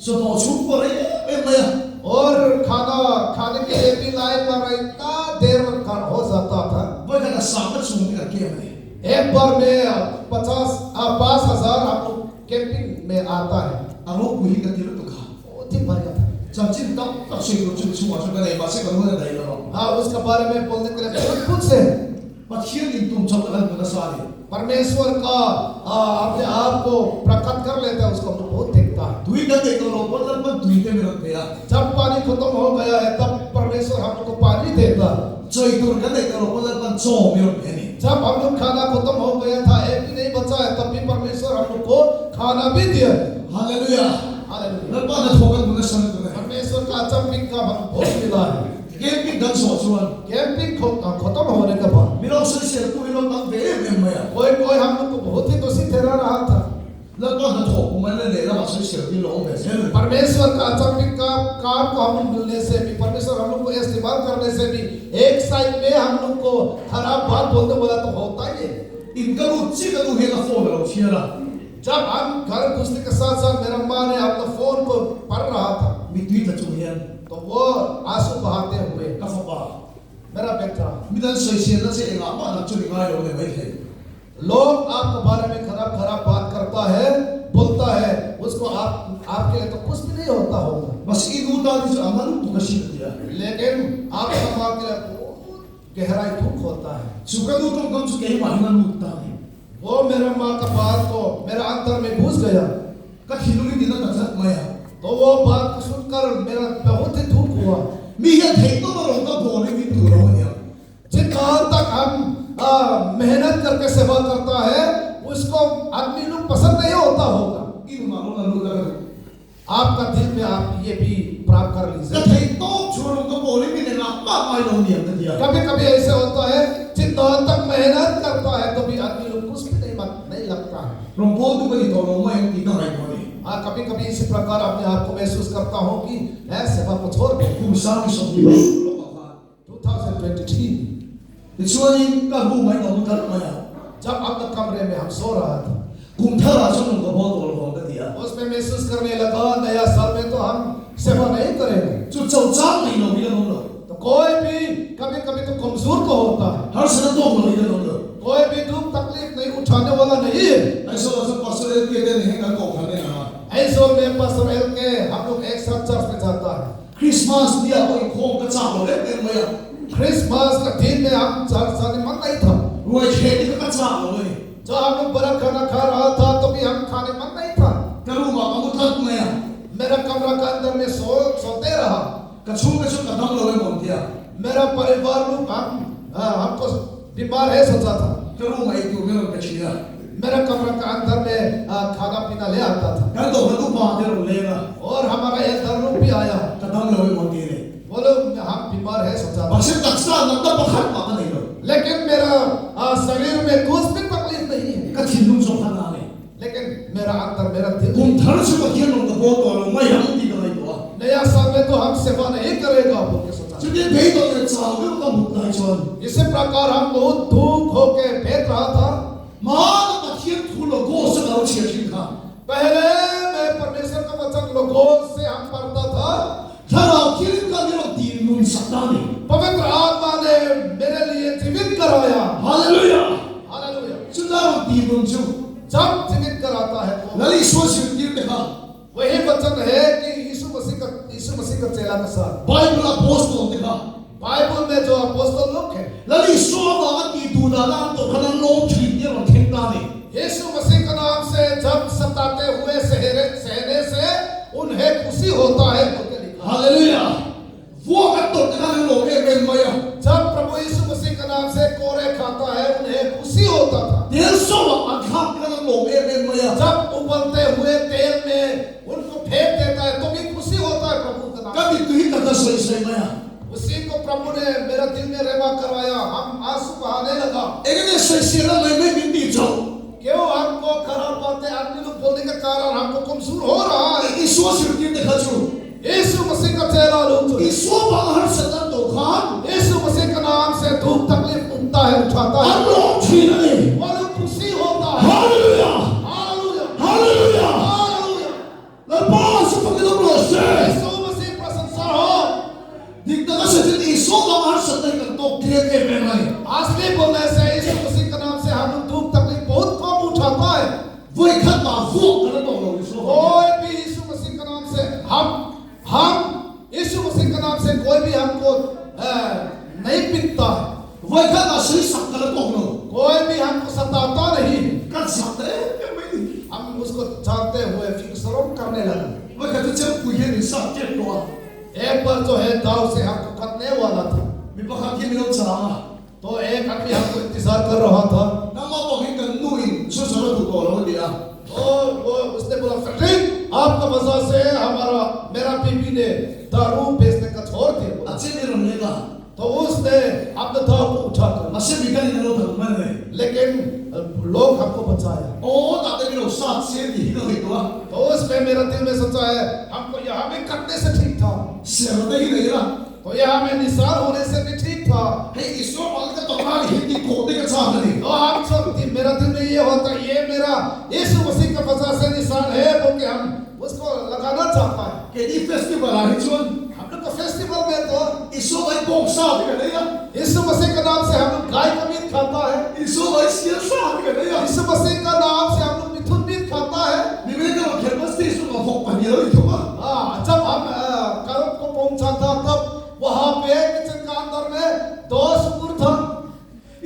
Sudah cukup ni, emaya. और खाने के लिए भी लाइन पर इतना देर हो जाता था। Berkata sama cuma dengan tema ni. एक बार में 5,000 हम लोग कैंपिंग में आता है, Aro kuih kan dia tu kah. बहुत ही बढ़िया था। Jangan tak sih kalau cuma cuma ni masih kalau ada dah ini. हाँ, उसके बारे में बोलने के लिए बहुत कुछ है। Pasien itu cuma kan kita sahari. परमेश्वर का अपने आप को प्रकट कर लेता है, उसको हम लोग बहुत देखता है। Duit kan tak kalau pun kan duit kan mereka dia. जब पानी खत्म हो गया है तब परमेश्वर हम लोग को पानी देता है। Joy itu kan tak kalau pun kan cuma mereka ni. जब हम लोग खाना खत्म हो गया था, एक भी नहीं बचा है, तब भी परमेश्वर हम लोग को खाना भी दिया। Haleluya. Hallelujah. Lepas ada thokan bukan sana tu. परमेश्वर का अचंभित का हम बहुत मिला है। Camping dan soal. कैंपिंग खत्म होने के बाद Bilang saya tu bilang tak deh emaya. कोई हम लोग को बहुत ही दोषी ठहरा रहा था। Lepas ada thok, mana ni lah masih saya bilang besar. परमेश्वर का अचंभित का काम को हम लोग मिलने से भी, परमेश्वर हम लोग को इस्तेमाल करने से भी एक साइड में हम लोग को खराब बात बोलने बोला तो होता ही है। Ikan uci kan tu hela phone lah uciara. जब हम घर घुसने के साथ साथ मेरा माँ ने अपना फोन को पढ़ रहा था Bitui tak cumian. तो वो आंसू बहाते हुए Kafapa. मेरा बेटा, Bidan saya lah saya enggak apa nak curi kaya oleh baik. लोग आपके बारे में खराब बात करता है, बोलता है, उसको आपके लिए तो कुछ भी नहीं होता होगा, Mas itu tadi aman tu kasih dia. लेकिन आपका माँ के लिए बहुत गहराई दुख होता है। Suka tu tu kan suka imahinan luta ni. वो मेरा माँ का बात को मेरा अंतर में घुस गया, Kat hinuli dina tak sat maya. तो वो बात को सुनकर मेरा बहुत ही दुख हुआ। Miya thei to barong ka bole ni tu ro ya. जितना तक हम मेहनत करके सेवा करता है उसको आदमी लोग पसंद नहीं होता होगा। Itu malu lalu lalu. आपका दिल में आप ये भी प्राप्त कर लीजिए। Kat thei to curang ka bole ni na apa mai lo ni ang dia. कभी कभी ऐसे होता है जितना तक मेहनत करता है तो भी आदमी लोग कुछ भी नहीं लगता है। Rompo tu kan itu lo mai ang kita rai bole. हाँ, कभी कभी इसी प्रकार अपने आप को महसूस करता हूँ कि मैं सेवा को छोड़ दूँ। Kumsam ni so ni lo ka. 2023 Kecuali kan bu mai lo tak maya. जब अपने कमरे में हम सो रहा था, Kumthara so nung ka botol lo ka dia. उसमें महसूस करने लगा नया साल में तो हम सेवा नहीं करेंगे, Chu chau chang ni lo bilang lo. तो कोई भी कभी कभी तो कमजोर तो होता है, हर समय तो नहीं कर लो कोई भी दुख तकलीफ नहीं उठाने वाला नहीं है। ऐसा ऐसा पास्टर के दे नहीं कर को खाने ना ऐसो में पास्टर एल के हम लोग एक साथ चर्च में जाता है। क्रिसमस दिया कोई खोम का चाप हो ले मैं क्रिसमस का दिन में हम चर्च जाने मन नहीं था, वो खेती का चाप हो ले जब हम लोग बड़ा खाना खा रहा था तो भी हम खाने मन नहीं था। करूँ बाबा को थक मैं मेरा कमरा के अंदर में सोते रहा, कछू कदम लो बोल दिया मेरा परिवार लोग हमको बीमार है सोचा था। करूँ मैं क्यों मेरा कछिया मेरा कमरा के अंदर में खाना पीना ले आता था कर दो बंदूक बांध दे लेगा और हमारा एक दर्द भी आया, कदम लो बोल दिए बोलो हम बीमार है सोचा था। बस तक्सा नंदा पखड़ पाता नहीं लो लेकिन मेरा शरीर में कुछ भी तकलीफ नहीं है, कछी लूं जो खाना ले लेकिन मेरा अंदर मेरा दिल तुम धड़ से बकिए लोग तो बहुत और मैं हम दी कर नहीं हुआ नया साल में तो हम सेवा नहीं करेगा बोल के सोचा। चुके भेद तो ने चाल में का भूखना है चोन इसी प्रकार हम बहुत दुख होके भेद रहा था। मान बकिए फूलो गो से करो छिया छिका पहले मैं परमेश्वर का वचन लोगों से हम पढ़ता था, धरा किरिन का मेरा दीन लूं सकता नहीं पवित्र आत्मा ने मेरे लिए जीवित कराया। Hallelujah hallelujah. सुनाओ दीन लूं जो जब जीवित कराता है तो लली सोच गिर देखा वही वचन है कि यीशु मसीह का चेला का साथ बाइबल अपोस्टल देखा बाइबल में जो अपोस्तल लोग हैं, लली सोवा की दूना नाम तो खनन लोग छीने और ठेकता नहीं यीशु मसीह के नाम से जब सताते हुए सहने से उन्हें खुशी होता है बोल के लिखा। हालेलुया वो अगर तो खनन लोग एक मया जब प्रभु यीशु मसीह के नाम से कोरे खाता है उन्हें खुशी होता था। तेल सोवा अखा खनन लोग एक मया जब उबलते हुए तेल में उनको फेंक देता है तो भी खुशी होता है प्रभु के नाम। कभी तू ही कदा सही सही मया उसी को प्रभु ने मेरा दिल में रेवा करवाया, हम आंसू बहाने लगा। एक ने सही सेरा में बिंदी जाओ क्यों हमको खराब बातें आदमी लोग बोलने के कारण हमको कमजोर हो रहा है। ईश्वर सिर्फ देखा जो यीशु मसीह का चेला लोग ईश्वर बाहर सदा तो खान यीशु मसीह के नाम से दुख तकलीफ उठता है उठाता है लोग छीने और खुशी होता है। Hallelujah hallelujah hallelujah hallelujah. लबास पकड़ो ब्रोसे यीशु मसीह प्रशंसा हो। दिखता से जिन ईश्वर बाहर सदा का तो के में नहीं असली बोलने से यीशु मसीह के नाम से हम दुख तकलीफ बहुत कम उठाता है। वो एक खत्मा वो कर दो लोग ईश्वर कोई भी यीशु मसीह के नाम से हम यीशु मसीह के नाम से कोई भी हमको नहीं पीटता है, वो एक खत्मा सही सब कर दो लोग कोई भी हमको सताता नहीं, कर सकते हम उसको जानते हुए फिर शर्म करने लगे। वो कहते चल कुछ नहीं सब के तो एक बार जो है दाऊद से हमको कटने वाला था, विपक्ष के मिलो चला तो एक आदमी हमको इंतजार कर रहा था। ना मां तो ही कर नुइन सुसरो तो बोलो दिया तो वो उसने बोला फ्रेंड आपका वजह से मेरा बीबी ने दारू बेचने का छोड़ दिया। अच्छे मेरे लेगा तो उसने अपने दाव को उठाकर अच्छे बिकल नहीं लो तो मैंने लेकिन लोग हमको बचाया। ओ दादा के लोग साथ से ही नहीं हुआ तो उसमें मेरा दिल में सोचा है हमको यहाँ में कटने से ठीक था, सेवते ही नहीं रहा तो यहाँ में निशान होने से भी ठीक था। हे ईश्वर वाले का तो हमारी हिंदी खोदने का चाह नहीं तो हम सब मेरा दिल में ये होता है ये मेरा यीशु मसीह का वजह से निशान है बोल के हम उसको लगाना चाहता है। कि ये फेस्टिवल आ रही चोन हम लोग का फेस्टिवल में तो ईश्वर भाई बोक्सा भी नहीं यीशु मसीह के नाम से हम लोग गाय का मीट खाता है, ईश्वर भाई सिया साथ भी नहीं यीशु मसीह का नाम से हम लोग मिथुन मीट खाता है। निवेद का खेलबस से ईश्वर का फोक पानी रही तो जब हम कर्म को पहुंचा था तब वहां पे किचन का अंदर में 2 सुकुर था।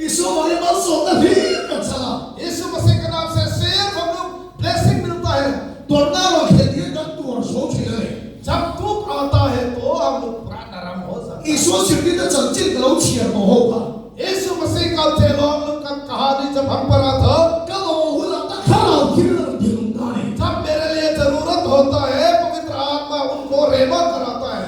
ईश्वर वाले बात सोता भी अच्छा यीशु मसीह के नाम से सिर्फ हम लोग ब्लेसिंग मिलता है। तोड़ना और खेलिए जब तू और सोच रहे जब दुख आता है तो हम लोग पूरा नरम हो जाते हैं। ईश्वर सिर्फ तो चलचिल करो छिया तो होगा यीशु मसीह का चेलों हम लोग का कहानी जब हम पढ़ा था कब वो हुआ तक खड़ा किरण दिलता है जब मेरे लिए जरूरत होता है पवित्र आत्मा उनको रेवा कराता है।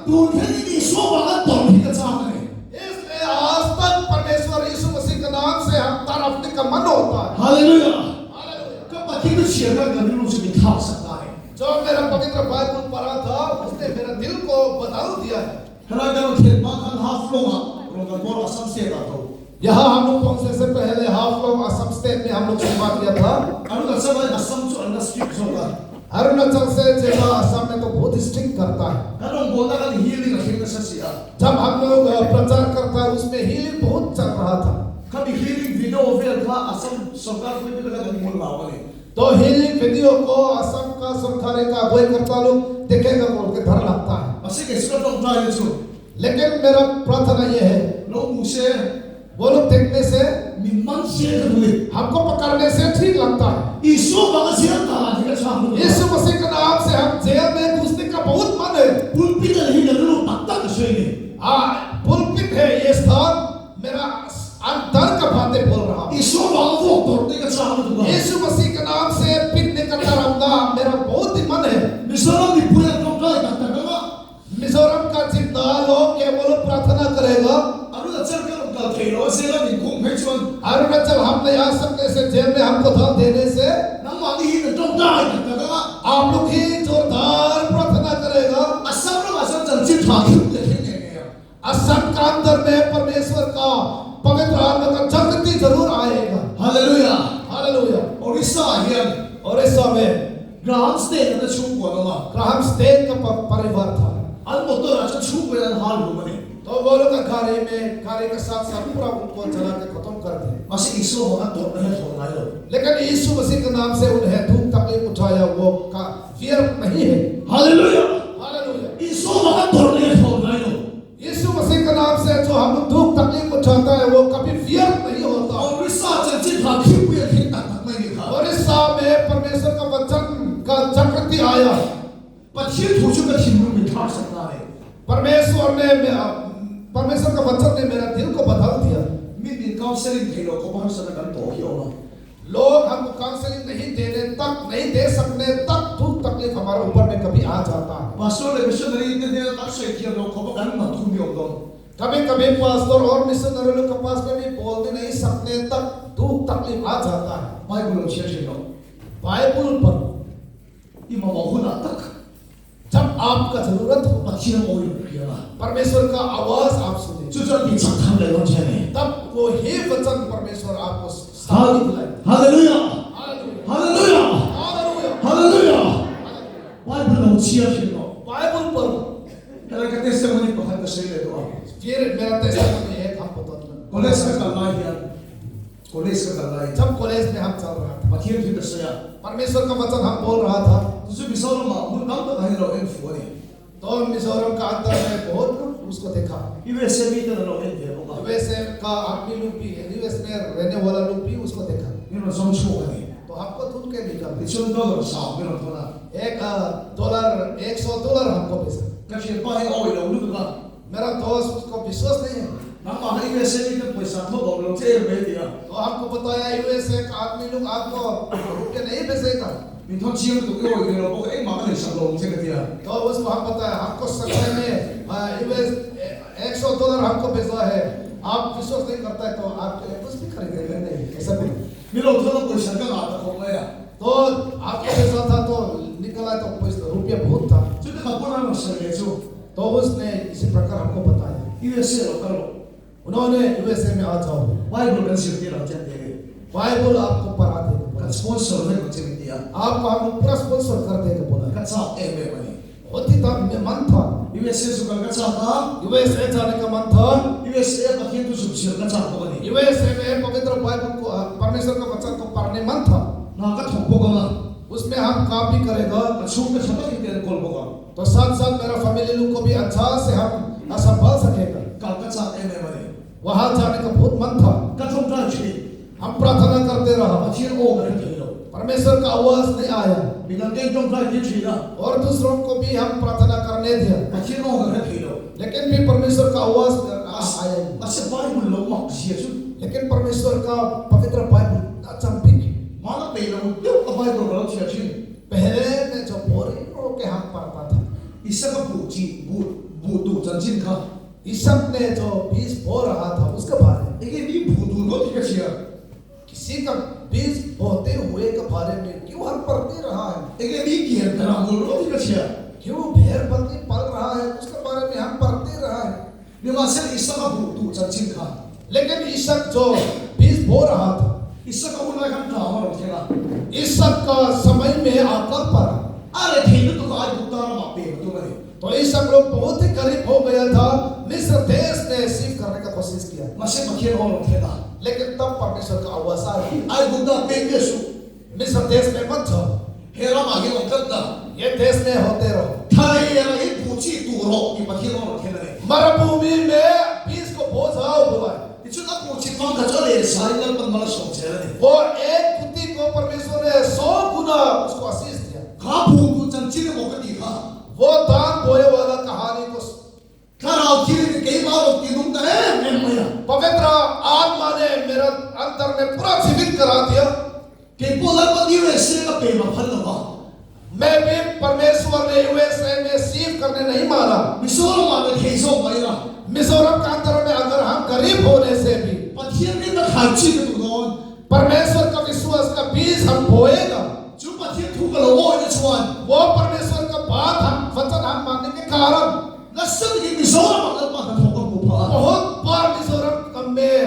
तू खेली ईश्वर वाला तो भी का चाह है इसलिए आज तक परमेश्वर यीशु मसीह के नाम से हम तरफने का मन होता है। Hallelujah hallelujah. कब बाकी तो शेयर का गरीबों से दिखा सकता है जो मेरा पवित्र बाइबल पढ़ा था उसने मेरा दिल को बदल दिया है। हरा गम खेल माखन हाफ लोगा रोगा बोल असम से आता हो यहाँ हम लोग पहुंचने से पहले हाफ लोग असम स्टेट में हम लोग सेवा किया था। अनु का सब असम से अंडर स्ट्रीट होगा अरुणाचल से जिला असम में तो बहुत स्ट्रिक्ट करता है। Karong bola kan healing a healing sasia. जब हम लोग प्रचार करता है उसमें हीलिंग बहुत चल रहा था। Kami healing video over ka asam sarkar ko भी लगा नहीं बोल रहा है। तो हीलिंग वीडियो को असम का सरकारी का अगुवाई करता लोग देखेगा बोल के डर लगता है। Masih ke suka dong tayo itu. लेकिन मेरा प्रार्थना ये है Lo muse वो लोग देखने से mimman siya ka duit. हमको पकड़ने से ठीक लगता है। Isu baka siya ka hindi sa amin. यीशु मसीह के नाम से हम जेल में घुसने का बहुत मन है। Pulpit na hindi na taktak ka siya ni. पुलपित है ये स्थान, मेरा अंतर का बातें बोल रहा हूँ। Isu baka doktor di ka sa amin tuga. यीशु मसीह के नाम से पिटने का डरावना मेरा बहुत ही मन है। Misalnya di punya doktor taktak ka. Mizoram का जितना लोग केवल प्रार्थना करेगा। Ano na siya ka ka kayo sila ni kung pechon. Arunachal हम नहीं आ सकने से जेल में हमको धन देने से Nang malihin na doktor taktak ka. आप लोग ही जोरदार प्रार्थना करेगा। Asam lo asam janji thaki le kene. Assam का अंदर में परमेश्वर का पवित्र आत्मा का जागृति जरूर आएगा। Hallelujah. हालेलुया। Orissa hiyan. और इस समय Graham State na chung ko na. Graham state का परिवार था। Al motor acha chung ko na hal mo mane. तो वो लोग कार्य के साथ साथ पूरा उनको जला के खत्म कर दिए। Masih isu mga doktor na to na yo. लेकिन यीशु मसीह के नाम से उन्हें दुख तकलीफ उठाया वो का फियर नहीं है। Hallelujah. Hallelujah. Isu mga doktor na to na yo. यीशु मसीह के नाम से जो हम दुख तकलीफ उठाता है वो कभी फियर नहीं होता। Orissa janji thaki ko ya khin tak mai ni kha. और इस साल में परमेश्वर का वचन का जागृति आया। Pathin thuchu ka thinmu mi thar sakta hai. परमेश्वर का वचन ने मेरा दिल को बदल दिया। Min counseling thelo ko bahar sa kan to hi ona. लोग हमको काउंसलिंग नहीं दे सकने तक दुख तकलीफ हमारे ऊपर में कभी आ जाता है। Pastor le missionary ne de tak sai thia lo ko kan ma thu mi om dong. कभी कभी पास्टर और मिशनरी लोग के पास में भी बोलने नहीं सकने तक दुख तकलीफ आ जाता है। Bible lo share share lo. Bible पर Ima ma huna tak. जब आपका जरूरत हो Pathin mo yo ya. परमेश्वर का आवाज आप सुने, Chu chu di chak tham le lo chane. तब वो ही वचन परमेश्वर आपको सामने बुलाए। Hallelujah. Hallelujah. Hallelujah. Hallelujah. Hallelujah. Bible lo share share lo. Bible पर Kaya ka testimony pa kan ka sai le do. फिर मेरा टेस्टिमनी है हम बताता हूं। College ka kalai yan. College ka kalai. जब कॉलेज में हम चल रहा था, Pathin thi ka saya. परमेश्वर का वचन हम बोल रहा था, Tusu bisaw ma mun nam ta dahil lo en fuani. तो मिजोरम का अंदर में बहुत लोग उसको देखा। USA mi ta lo en de ko ka. USA का आदमी लोग भी, यूएस में रहने वाला लोग भी उसको देखा। Ni lo som chu ka ni. तो हमको ढूंढ के निकाल Ichon dollar sa mi lo thona. $100 हमको भेजा। Ka chi pa he oi lo lu ka. मेरा दोस्त उसको विश्वास नहीं है, Nam ma ha USA mi ta paisa tho lo lo che me dia. तो हमको बताया यूएसए का आदमी लोग आपको रुपये नहीं भेजेगा। Min thon chiang tu ke oi lo ko ei ma ka le sa lo che ka dia. तो उसको हम बताया हमको सच्चाई में यूएस $100 हमको भेजा है, आप विश्वास नहीं करता है तो आपके लिए कुछ भी खरीदेंगे नहीं, ऐसा बोले। Mi lo thona paisa ka ga ta ko ma ya. तो आपको पैसा था तो निकला तो पैसा रुपया बहुत था। Chu ta ka pona no sa le chu. तो उसने इसी प्रकार हमको बताया, USA lo ka lo. उन्होंने यूएसए में आ जाओ, Bible kan sir dia lo chen de. Bible आपको पढ़ा देगा, Kan sponsor le ko chen dia. आपको हम पूरा स्पॉन्सर कर देगा बोला। Kan sa e me ma ni. होती था मन था, USA su kan ka sa ta. USA जाने का मन था। USA pathin tu su sir ka sa ko ni. USA में पवित्र बाइबल को परमेश्वर का वचन को पढ़ने मन था, Na ka thok ko ma. उसमें हम काम भी करेगा। Ka chu ka sa ta ki den kol ko ka. तो साथ साथ मेरा फैमिली लोग को भी अच्छा से हम संभाल सकेगा। Ka ka sa e me ma ni. वहां जाने का बहुत मन था, Ka thok ta chi. हम प्रार्थना करते रहा, Pathin o ka ni lo. परमेश्वर का आवाज नहीं आया Bilang den tong ka ki chi na. और दूसरों को भी हम प्रार्थना करने दिया, Pathin o ka ni lo. लेकिन भी परमेश्वर का आवाज आया। Asa Bible lo ma si chu. लेकिन परमेश्वर का पवित्र बाइबल अचंभित है। Ma na pe lo yo ka Bible lo chi chi. पहले में जो बोरिंग होके हम पढ़ता था, Isa ka bu chi bu tu chan chin ka. ईसक ने जो बीज बो रहा था उसके बारे में, Ege ni bu tu lo ti ka chi ya. किसी का बीज बोते हुए के बारे में क्यों हम पढ़ते रहा है, Ege ni kian ka na lo ti ka chi ya. क्यों भेड़ बकरी पल रहा है उसके बारे में हम पढ़ते रहा है। Ni ma se isa ka bu tu chan chin ka. लेकिन ईसक जो बीज बो रहा था, Isa ka una kan ta ma lo ti na. ईसक का समय में आकल पड़ा, अरे ठीक तो आज बुता मापे तो मरे तो ईसाक लोग बहुत ही करीब हो गया था। मिस्र देश ने सीव करने का कोशिश किया, मसे मखे और खेदा लेकिन तब परमेश्वर का आवाज आया, आज बुता पे केसु मिस्र देश में मत जाओ, हेरा मागे उठता ये देश में होते रहो। थाई यार ये पूछी तू रो कि मखे और खेदा रे मरुभूमि में बीज को बोझाओ बुलाए। इचु ना पूछी कौन का चले साइकिल पर मला सोचे रे वो एक कुत्ती को परमेश्वर ने 100 गुना उसको आशीष दिया। का भूमि चंची ने मोकती का वो दान बोए वाला कहानी को खराव खीरे के कई बार होती दूंगा है मैं मया पवित्र आत्मा ने मेरा अंतर में पूरा जीवित करा दिया के पोलर पति वैसे का पेमा फल लगा मैं भी परमेश्वर ने यूएसए में सीव करने नहीं माना। मिसोरम आगे खेसो मयरा मिजोरम के अंतर में अगर हम गरीब होने से भी पतिया में तो खाची में तो दोन परमेश्वर का विश्वास का बीज हम बोएगा, जो पतिया थूक लो वो इस वन वो परमेश्वर का बात हम वचन हम मानने के कारण लसन की मिसोरम अगर पता थोका मुफा बहुत बार मिजोरम में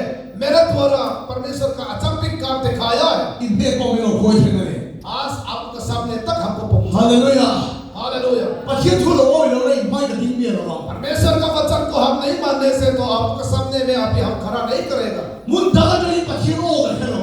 मेरे द्वारा परमेश्वर का अचंभित काम दिखाया है। इन देखो में लोग कोई नहीं आज आपके सामने तक हमको पहुंचा। Hallelujah hallelujah. पतिया थूक लो वो इन्होंने माइक दिन भी लगा परमेश्वर का वचन को हम नहीं मानने से तो आपके सामने में अभी हम खड़ा नहीं करेगा। मुंडा नहीं पतिया वो हेलो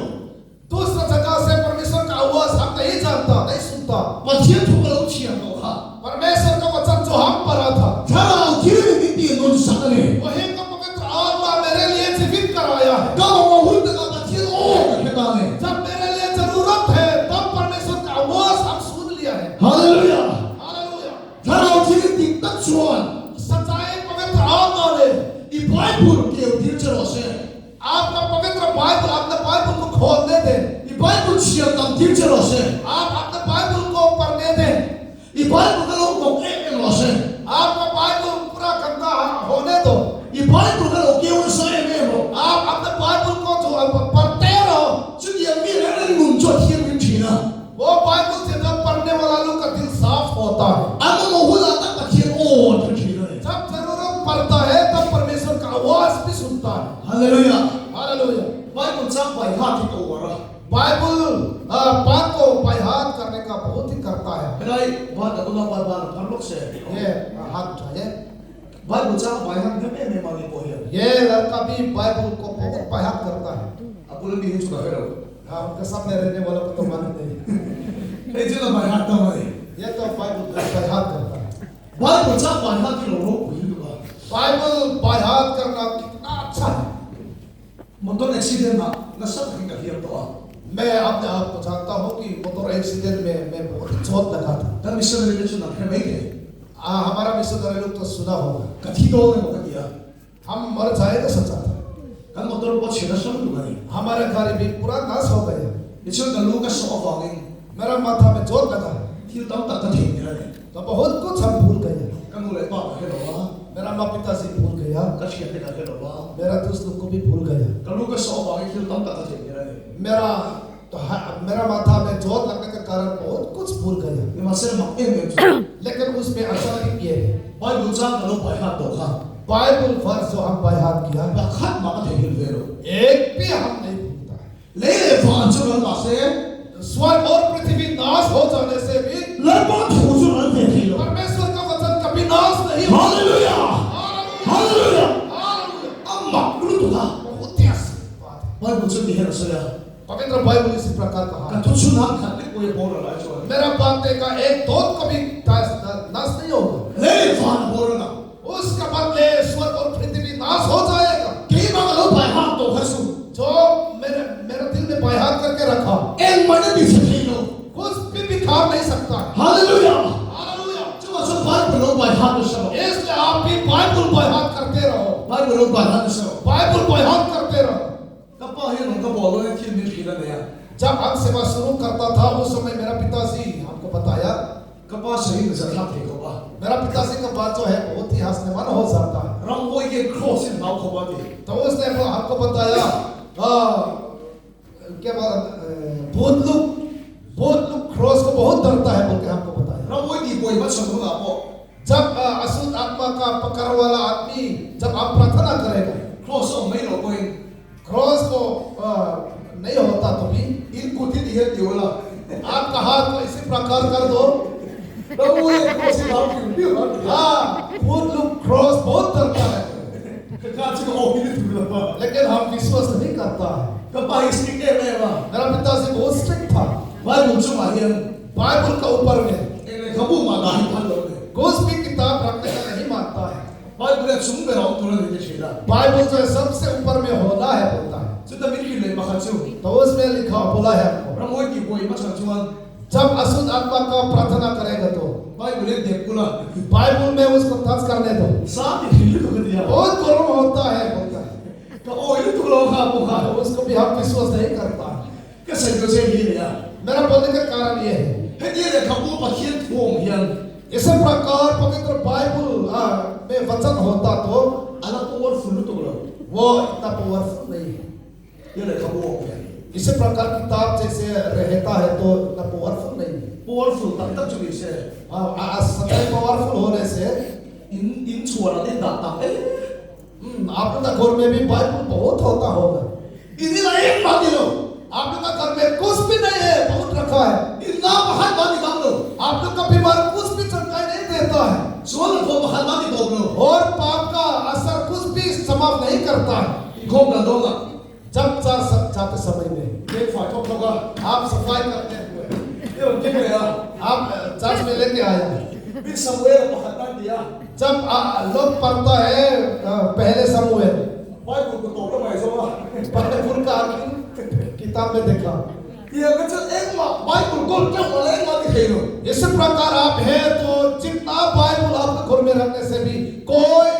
दूसरा जगह से परमेश्वर का आवाज हम नहीं जानता, नहीं सुनता। पतिया थूक लो छिया तो खा परमेश्वर का वचन जो हम पढ़ा था खराव खीरे में दी नोन सकले वही को पवित्र आत्मा मेरे लिए जीवित कराया है। का वो हुंड का पतिया ओ कहता है जब मेरे लिए जरूरत है तब परमेश्वर का आवाज हम सुन लिया है। Hallelujah hallelujah. खराव खीरे दी तक सुन सच्चाई पवित्र आत्मा ने 이 바이블 के उद्देश्य से आपका पवित्र बाइबल अपने बाइबल को खोलने दें। 이 바이블 지역 당 उद्देश्य से आप अपने बाइबल को पढ़ने दें। 이 바이블 का लोग को एक से आपका बाइबल पूरा गंदा होने दो। 이 바이블 का लोग केवल सही में हो आप अपने बाइबल को जो पढ़ते रहो, जिंदगी में रहने मुंजो thiên में थीना वो बाइबल से जब पढ़ने वाला लोग का दिल साफ होता है। आम को हुला तक का thiên ओ तो थीना जब जरूरत पड़ता है तब परमेश्वर का आवाज भी सुनता है। Hallelujah hallelujah. बाइबल चाक बाई हाथ की तो वाला बाइबल बात को बायहात करने का बहुत ही करता है। राई बात अगला बार पर लोग से ये हाथ उठाइए। बाइबल चाक बाई हाथ में माने को है ये लड़का भी बाइबल को बहुत बायहात करता है। अब बोले भी हिच का है उनके सामने रहने वालों को तो मालूम नहीं। ए जिला बाई हाथ हमारे ये तो बाइबल को बायहात करता है। बाइबल चाक बाई हाथ की लोग को हिंदू का बाइबल बायहात करना कितना अच्छा है। मोटर एक्सीडेंट ना सब कहीं का हियर तो मैं अपने आप को जानता हूँ कि मोटर एक्सीडेंट में मैं बहुत ही चोट लगा था। तब मिशन रिलेशन ना है भाई हमारा मिशनरी लोग तो सुना होगा। कथी दो ने मत दिया हम मर जाएगा सोचा था। कल मोटर को छेड़ा सब दुगारी हमारा घर भी पूरा नाश हो गया। मिशन का लोग का सौ वागिंग मेरा माथा में चोट लगा। फिर तब तक थे नहीं तो बहुत कुछ हम भूल गए। कल ले पापा है लोगा मेरा माँ पिता से भूल गया। कछिया पे का लोगा मेरा दोस्त लोग को भी भूल गया। कल लोग का सौ वागिंग फिर तब तक थे नहीं मेरा माथा में चोट लगने के कारण बहुत कुछ भूल गया। ये मसले मक्के में लेकिन उसमें अचानक ये बाइबल चाक का लोग भाई हाथ दो खा बाइबल वर्ष जो हम बायहात किया खत मांगा थे हिल वेरो एक भी हम नहीं भूलता। ले ले पांच लोग से स्वर्ग और पृथ्वी नाश हो जाने से भी लगभग ठोसो रहते थे परमेश्वर का वचन कभी नाश नहीं होता। Hallelujah hallelujah hallelujah. अम्मा कुल तो था बहुत ही आश्चर्य बात है। बाइबल से भी है रसोया पवित्र बाइबल इसी प्रकार कहा का तो सुना खाते कोई बोल रहा है जो मेरा बातें का एक दूत कभी नाश नहीं होगा। ले फान बोलना उसका बदले स्वर्ग और पृथ्वी नाश हो जाएगा। कई बार लोग भाई हाथ दो हसू जो मेरे दिल में बायहात करके रखा एक महीने भी सही लो कुछ भी बिखार नहीं सकता। Hallelujah hallelujah. जो असो बाइबल लोग भाई हाथ दो सब इसलिए आप भी बाइबल बायहात करते रहो। बाइबल लोग भाई हाथ दो सब बाइबल बायहात करते रहो। कपा है उनका बोलो है कि मिल खिला नया जब हम सेवा शुरू करता था उस समय मेरा पिताजी हमको बताया कपा सही में जरा थे कपा मेरा पिताजी का बात जो है बहुत ही हंसने वाला हो जाता है। रंग वो ये क्रॉस इन नाव खबा दे तो उसने हमको बताया क्या बहुत लोग क्रॉस को बहुत डरता है बोल के हमको बताया। रंग वो ये कोई मत समझो ना आपको जब अशुद्ध आत्मा का पकड़ वाला आदमी जब आप प्रार्थना करेगा क्रॉस और नहीं लो कोई क्रॉस को नहीं होता तो भी इनको थी दिए दियोला आपका हाथ को इसी प्रकार कर दो हाँ, वो लोग क्रॉस बहुत डरता है, Kaya लेकिन हम विश्वास नहीं करता है। मेरा पिताजी बहुत स्ट्रिक्ट था, बाइबल का ऊपर में कुछ भी किताब रखने का नहीं मानता है। बाइबल जो है सबसे ऊपर में होना है बोलता है, तो उसमें लिखा बोला है हमको, जब अशुद्ध आत्मा का प्रार्थना करेगा तो बाइबल में उसको टच करने दो, बहुत गर्म होता है बोलता है, उसको भी हम विश्वास नहीं करता। मेरा बोलने का कारण ये है, इस प्रकार पवित्र बाइबल में वचन होता तो वो इतना पावरफुल नहीं है। इसी प्रकार किताब जैसे रहता है तो इतना पावरफुल नहीं है। सच्चाई पावरफुल होने से आप लोग का घर में भी बाइबल बहुत होता होगा। आप लोग का घर में कुछ भी नहीं है, बहुत रखा है। आप लोग का बीमार कुछ भी चमकाई नहीं देता है, और पाप का असर कुछ भी समाप्त नहीं करता है। जब जाते समय में आप सफाई करते हुए आप चर्च में लेके आया, जब लोग पढ़ता है पहले समूएल बाइबल का आखिर किताब में देखा, इस प्रकार आप है तो जितना बाइबल आपके घर में रखने से भी कोई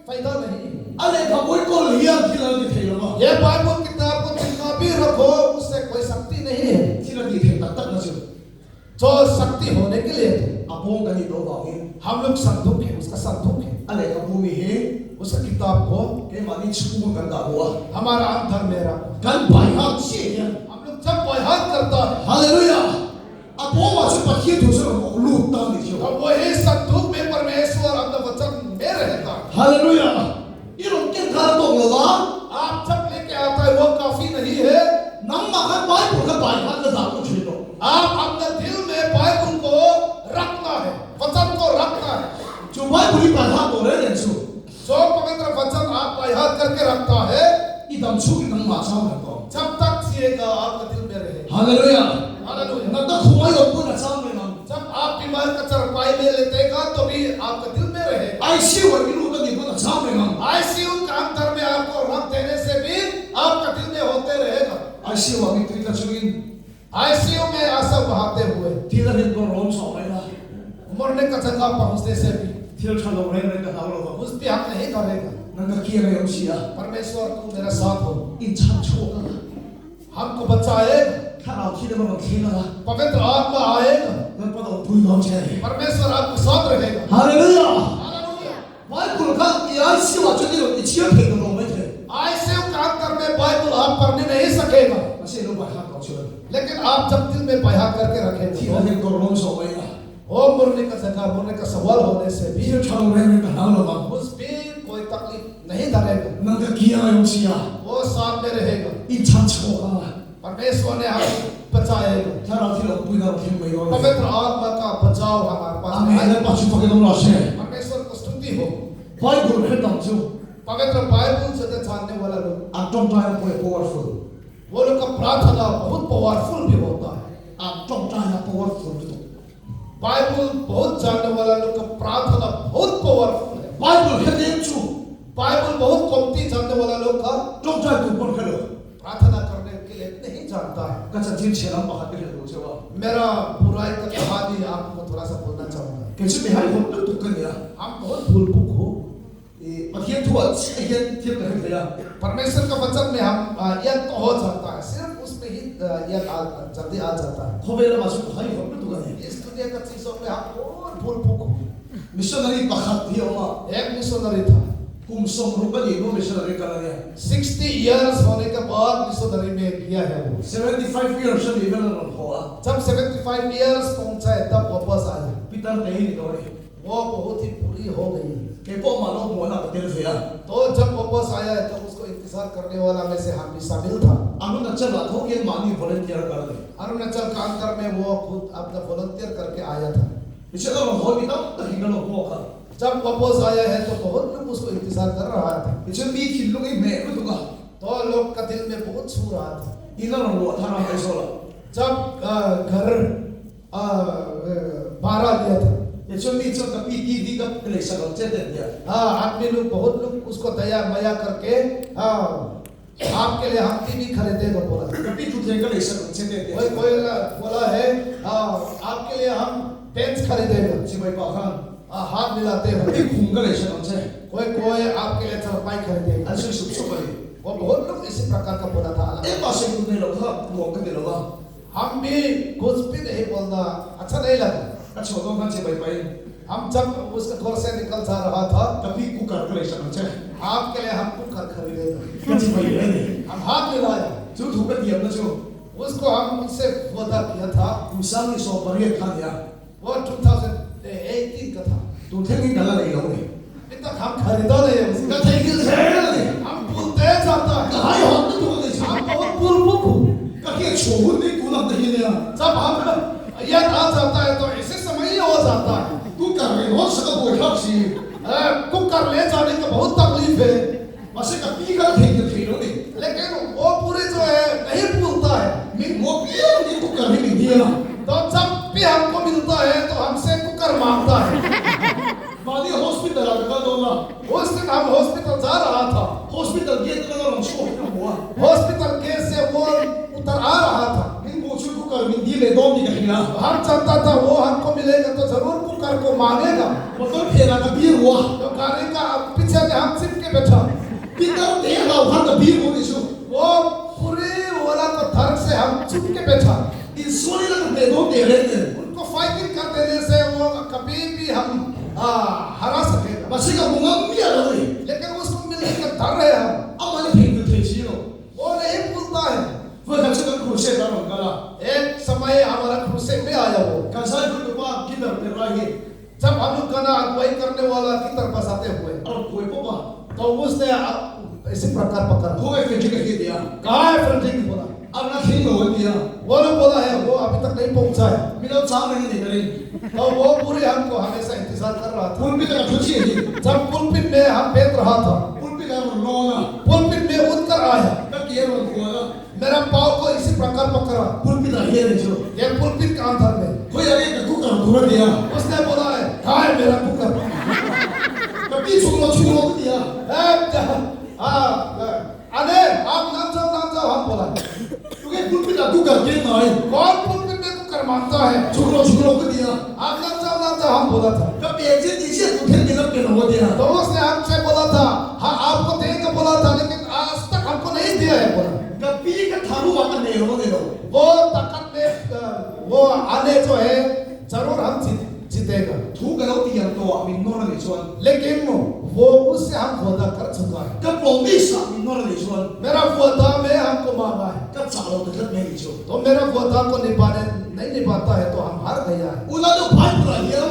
फायदा नहीं। ये बाइबल किताब को जितना भी रखो उससे कोई शक्ति नहीं है। जो शक्ति होने के लिए हम लोग संदूक है, उसका संदूक है, उसका किताब को हमारा अंदर में रखो। हम लोग जब बयान करता है अब वही संदूक में परमेश्वर अपना वचन में रहता है। आप जब लेके आता है वो काफी नहीं है, आप अपने दिल में बाइबल को रखना है, वचन को रखना है। जो पवित्र वचन आप बयान करके रखता है, जब तक जिएगा आपका दिल में रहेगा। हालेलुया। जब आप बीमार का चरपाई में लेतेगा तो भी आपका दिल में रहेगा। आईसीयू का अंदर में आपको रख देने से भी आपका दिल में होते रहेगा। आईसीयू में आंसू बहाते हुए मरने का जगह पहुंचने से भी उस पे हम नहीं करेगा। परमेश्वर तू मेरा साथ हो, हमको बचाएगा, पवित्र आत्मा आएगा, परमेश्वर आपको साथ रहेगा। हालेलुया। आईसीयू का अंदर में बाइबल आप पढ़ने नहीं सकेगा, लेकिन आप जब दिल में बयान करके रखेंगे वो मरने का जगह, मरने का सवाल होने से भी उस पे कोई तकलीफ नहीं धरेगा, वो साथ में रहेगा। परमेश्वर ने हमें बचाएगा, पवित्र आत्मा का बचाव हमारे पास है। परमेश्वर को स्तुति हो। पवित्र बाइबल से जानने वाला लोग वो लोग का प्रार्थना बहुत पावरफुल भी होता है। बाइबल बहुत जानने वाला लोग का प्रार्थना बहुत पावरफुल है। बाइबल बहुत कमती जानने वाला लोग का प्रार्थना करने के लिए नहीं जानता है। मेरा बुराई का कहानी आपको थोड़ा सा बोलना चाहूंगा। हम बहुत भूलभुक हो, परमेश्वर का वचन में हम यह तो हो जाता है, सिर्फ उसमें ही यह जल्दी आ जाता है। इस दुनिया का चीजों में हम बहुत भूलभुक हो। एक मिशनरी था, 60 इयर्स होने के बाद मिशनरी में किया है वो। 75 years जब 75 इयर्स पहुंचा है तब वापस आया। वो बहुत ही बुरी हो गई। तो जब वापस आया है तो उसको इंतजार करने वाला में से हम भी शामिल था। अरुणाचल का अंदर में वो खुद अपना वॉलंटियर करके आया था। इसे तो हो भी तब तक हिंगल हो का जब वापस आया है तो बहुत लोग उसको इंतजार कर रहा था। इसे मी खिल्लो के मैं को तो तो लोग का दिल में बहुत छू रहा था। इधर रो था ना पैसा ला जब घर बारह लिया था, इसे मी तो कभी टीवी का प्ले सकल चेते दिया आदमी लोग बहुत लोग उसको तैयार मया करके आपके लिए हम टीवी खरीदेगा बोला। कभी तुझे का ले सकल चेते दिया कोई बोला है आपके लिए हम पेंस खरीदेगा। सिवाय पाखान हाथ मिलाते कभी हुए घूम का ले सकल से कोई आपके लिए चारपाई खरीदेगा। ऐसे सुख सुख है वो बहुत लोग इसी प्रकार का बोला था। एक बार से तुमने लोगा वो के दिलोगा हम भी कुछ भी नहीं बोलना अच्छा नहीं लगा। अच्छा तो कौन से भाई भाई हम जब उसके घर से निकल जा रहा था कभी कुकर का ले सकल से आपके लिए हम कुकर खरीदेगा। कौन से भाई है हम हाथ मिलाया, जो धूप दिया ना जो उसको हम उनसे वादा किया था। मिसाल सो पर ये खा दिया वो 2018 का था। तू थे नहीं डाला नहीं लोगे अभी तक हम खरीदा नहीं है उसका। का थे कि है हम भूलते जाता है। हाय होत तो नहीं हम बहुत पूर्वक हूँ। का के छोड़ नहीं तू ना नहीं लिया जब हम याद आ जाता है तो ऐसे समय ही हो जाता है। तू कर रहे हो सका वो खासी कुकर ले जाने का बहुत तकलीफ है, मसे का पी का थे कि थे लोगे लेकिन वो पूरे जो है नहीं भूलता है। मैं वो पिया नहीं कुकर नहीं दिया तो जब भी हमको मिलता है तो हमसे कुकर मांगता है। बादी हॉस्पिटल का दोला उस दिन हम हॉस्पिटल जा रहा था। हॉस्पिटल गेट का ना शो हुआ हॉस्पिटल गेट से वो उतर आ रहा था। मैं वो चुप कुकर में दिले दो नहीं कहिला हम चाहता था वो हमको मिलेगा तो जरूर कुकर को मांगेगा। मतलब फेरा का बीर हुआ तो गाड़ी का पीछे में हम चिपके बैठा। पीटर दे ला वहां का बीर होने सो वो पूरे वाला तो धर से हम चिपके बैठा। इस सोने लगा दे दो दे रहे उनको फाइटिंग कर देने से वो कभी भी हम हरा सकेगा। मसे का मुंगा मिया रहे लेकिन उसको मिलने का डर है हम। अब मैंने फेंक थे सीरो वो नहीं भूलता है। वो कच्चे का खुशे का रंगला एक समय हमारा खुशी में आया वो, कंसाई को बाप किधर पे रही जब हम लोग गाना अगुवाई करने वाला की तरफ बसाते हुए और कोई पापा तो उसने इसी प्रकार पकड़ा। हो गए फिर कह दिया कहा है फ्रेंडिंग बोला। अब ना खेल हो दिया वो लोग बोला है वो अभी तक नहीं पहुंचा है। मेरा सामने नहीं करें तो वो पूरे हमको हमेशा इंतजार कर रहा था। पुल पे तक खुशी है जब पुलपिट में हम बैठ रहा था, पुल पे का रोना पुलपिट में उतर आया। तब ये वन हुआ मेरा पाँव को इसी प्रकार पकड़ा। पुल पे का ये जो ये पुलपिट का अंदर में कोई आगे का कुकर धुरा दिया उसने बोला है कहा है मेरा कुकर। कभी छुलो दिया अरे आप नाम जाओ हम बोला क्योंकि पुल पे का कुकर के ना है कौन पुलपिट में कुकर मांगता है। छुलो को दिया आप नाम जाओ हम बोला था। तब एक से नीचे उठे दिन पे हो दिया तो उसने हमसे बोला था हाँ आपको देंगे बोला था, लेकिन आज तक हमको नहीं दिया है बोला। कभी का थारू वाला नहीं हो दे वो ताकत में वो आने जो है जरूर हम जीतेगा। तू गलो दिया तो अभी नोरा ले सोन लेकिन वो उससे हम वादा कर चुका है। कब प्रोमिस अभी नोरा ले सोन मेरा वादा में हमको मांगा है। कब चालो तो कब नहीं सो तो मेरा वादा को नहीं निभाता है तो हम हार गया है। उना तो भाई पूरा ये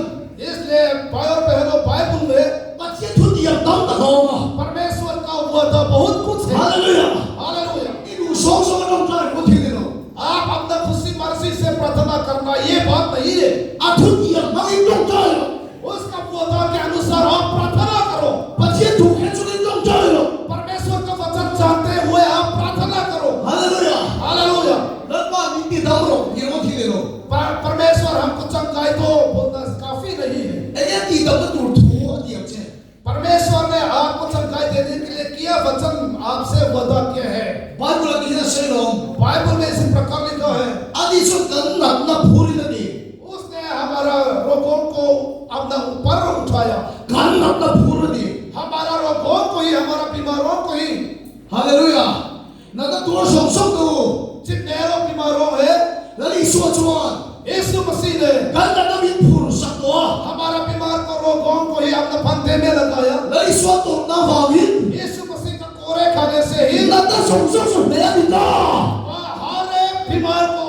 इसलिए भाई और बहनों बाइबल में बच्चे तो दिया दम तक होगा परमेश्वर का वादा बहुत कुछ है। Hallelujah hallelujah. इन सो ना उठाए को थी देनो आप अपना खुशी मर्जी से प्रार्थना करना ये बात नहीं है। अथु दिया नहीं तो चालो उसका वादा के अनुसार आप प्रार्थना करो। बच्चे तो है जो नहीं तो चालो परमेश्वर का वचन चाहते हुए आप प्रार्थना करो। Hallelujah hallelujah. लम्बा नीति दामरो ये वो थी देनो परमेश्वर हमको चंगाई तो बोलना काफी नहीं है। ये की दम तो ठो दिया छे परमेश्वर ने आपको चंगाई देने के लिए किया वचन आपसे वादा किया है। बाइबल की है से लो बाइबल में इसी प्रकार लिखा है आदि सो कन्ना अपना पूरी नदी उसने हमारा रोगों को अपना ऊपर उठाया। कन्ना अपना पूरी नदी हमारा रोगों को ही हमारा बीमारों को ही। हालेलुया ना तो तू संसम को जितने लोग बीमारों है लली सोचवान यीशु मसीह ने कन्ना नबी पूर्ण सकवा हमारा बीमार को रोगों को ही अपने फंदे में लगाया। लली सोतो ना वाविन यीशु मसीह का कोरे खाने से ही ना तो संसम से मेरा बिता हर एक बीमार को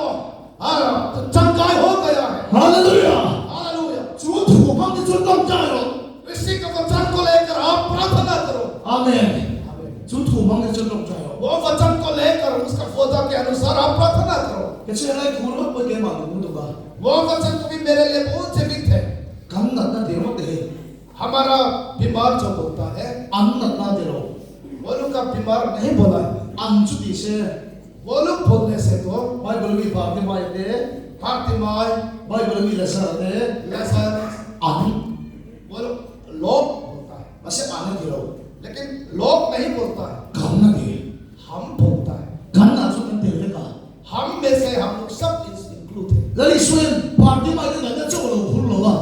चंगाई हो गया है। Hallelujah hallelujah. जो तू हम जो तुम चाहो इसी के वचन को लेकर आप प्रार्थना करो। आमीन जो तू हम जो तुम चाहो वो वचन को लेकर उसका वादा के अनुसार आप प्रार्थना करो। कैसे है थोड़ा पर के मालूम होगा वो वचन कभी मेरे लिए बहुत जीवित है। वो लोग बोलने से तो बाइबल में बार्तिमाई ते बार्तिमाई बाइबल में लेसर ते लेसर आनी वो लोग बोलता है मसे आने दिलो लेकिन लोग नहीं बोलता है गन्ना दे हम बोलता है गन्ना जो करते हैं का हम में से हम लोग सब इंक्लूड है लली स्वयं बार्तिमाई ने नजर जो लोग भूल लोगा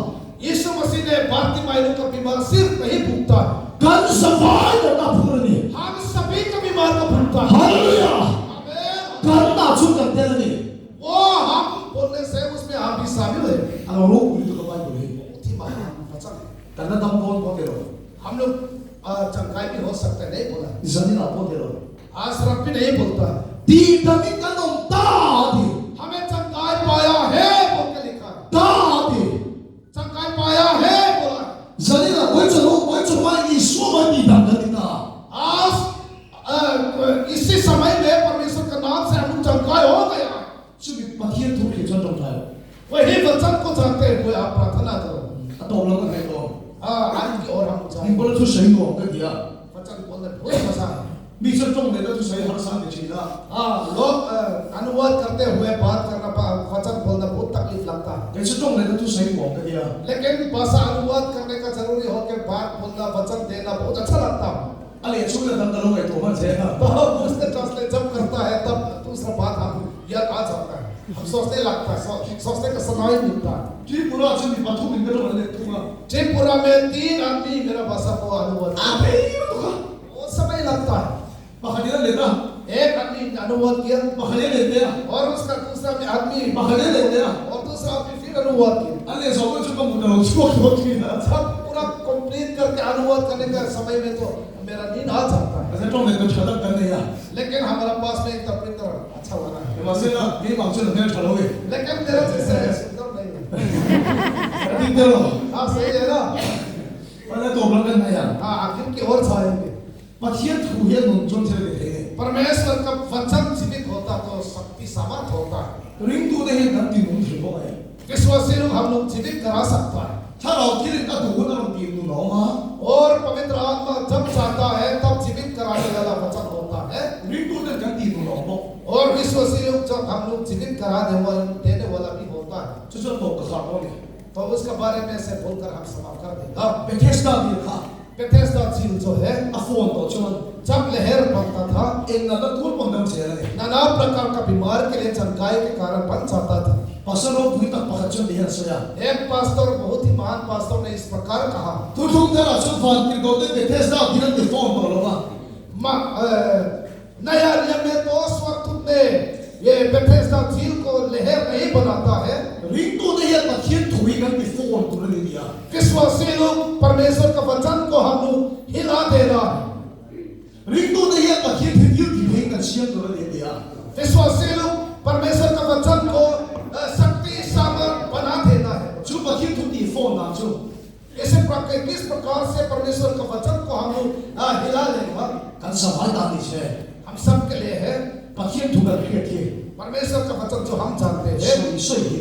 यीशु मसीह ने बार्तिमाई का बीमार सिर्फ नहीं भूखता है गन सफाई करना भूल नहीं हम सभी का बीमार को भूखता है हालेलुया आमीन गन्ना जो करते हैं वो हम बोलने से उसमें हम भी शामिल है अगर लोग भी तो बाइबल है बहुत ही महान वचन है गन्ना दम कौन बोलते रहो हम लोग चंगाई भी हो सकते हैं नहीं बोला जमीन आप बोलते रहो आश्रम भी नहीं बोलता है दी दमी कदम दादी हमें चंगाई पाया है बोल के लिखा है दादी चंगाई पाया है बोला जमीन कोई चलो वाई सो वाई दांगना आज इसी समय में परमेश्वर के नाम से हम लोग चंगाई हो गया सुबह पतिये तो के जन जन जाए वही वचन को चाहते हुए आप प्रार्थना करो तो लोग ने तो आज की ओर हम नहीं जाएं बोले तो सही हो कर दिया वचन बोलने बहुत मजा है बीच में ने तो सही हर साल के चीज़ लोग अनुवाद करते हुए बात करना वचन बोलना बहुत तकलीफ लगता है कैसे ने तो सही हो कर दिया लेकिन भाषा अनुवाद करने का जरूरी हो कि बात बोलना वचन देना बहुत अच्छा लगता है अरे सुन ले तो लोग तो मन से तो उसने ट्रांसलेट जब करता है तब दूसरा बात हम याद आ जाता है हम सोचने लगता है सोचने का समय मिलता है त्रिपुरा से भी पथु में तो मैंने तुमा त्रिपुरा में 3 आदमी मेरा भाषा को अनुवाद अबे वो समय लगता है पकड़े लेता एक आदमी अनुवाद किया पकड़े लेते हैं और उसका दूसरा आदमी पकड़े लेते हैं और दूसरा आदमी फिर अनुवाद किया अरे सब कुछ कम होता है उसको बहुत ही ना सब पूरा कंप्लीट करके अनुवाद करने का समय में तो मेरा नींद आ जाता है ऐसे तो ने तो छलक करने या लेकिन हमारा पास में इंटरप्रेटर अच्छा वाला है ये वैसे ना ये मांगसे ने छलोगे लेकिन मेरा जैसा सुंदर नहीं है अरे तेरो आप सही है ना पहले तो बन करना यार हाँ आखिर की ओर जाएंगे पतिये थूहे नोंजों से देखे परमेश्वर का वचन जीवित होता तो शक्ति सामर्थ होता है रिंग तो नहीं करती नों थे वो है विश्वासी लोग हम लोग जीवित करा सकता है थारा किले का तो ना ती नु नोमा और पवित्र आत्मा जब चाहता है तब जीवित कराने वाला वचन होता है रिंग तो ने करती नु नोमा और विश्वासी लोग जब हम लोग जीवित कराने वाला देने वाला भी होता है जो तो का खाओ ने तो उसके बारे में से बोलकर हम समाप्त कर देंगे बेथेस्दा भी था बेथेस्दा झील जो है अफोन तो चमन जब लहर बनता था एक ना तो पंदम से रहे नाना प्रकार का बीमार के लिए चंगाई के कारण बन जाता था पासरो भूमि तक पहुंचने दिया सोया एक पास्टर बहुत ही महान पास्टर ने इस प्रकार कहा तो तुम तेरा सुफान के गोदे बेथेस्दा दिनन के फोन पर लोगा नया नियम में तो उस वक्त में ये बेथेस्दा झील को लहर नहीं बनाता है रिंग तो नहीं है पतिये थोड़ी कर के फोन पर ले दिया विश्वासी लोग परमेश्वर का वचन को हम लोग हिला दे रहा है रिंग तो नहीं है पतिये वीडियो की नहीं कर शियन तो ले दिया विश्वासी लोग परमेश्वर का वचन को शक्ति सामर्थ बना देना है जो पतिये थोड़ी फोन ना जो इस प्रकार किस प्रकार से परमेश्वर का वचन को हम लोग हिला लेगा kan samai tadi se हम सब के लिए है pakien thugal ke ke परमेश्वर का वचन जो हम जानते हैं soi soi ke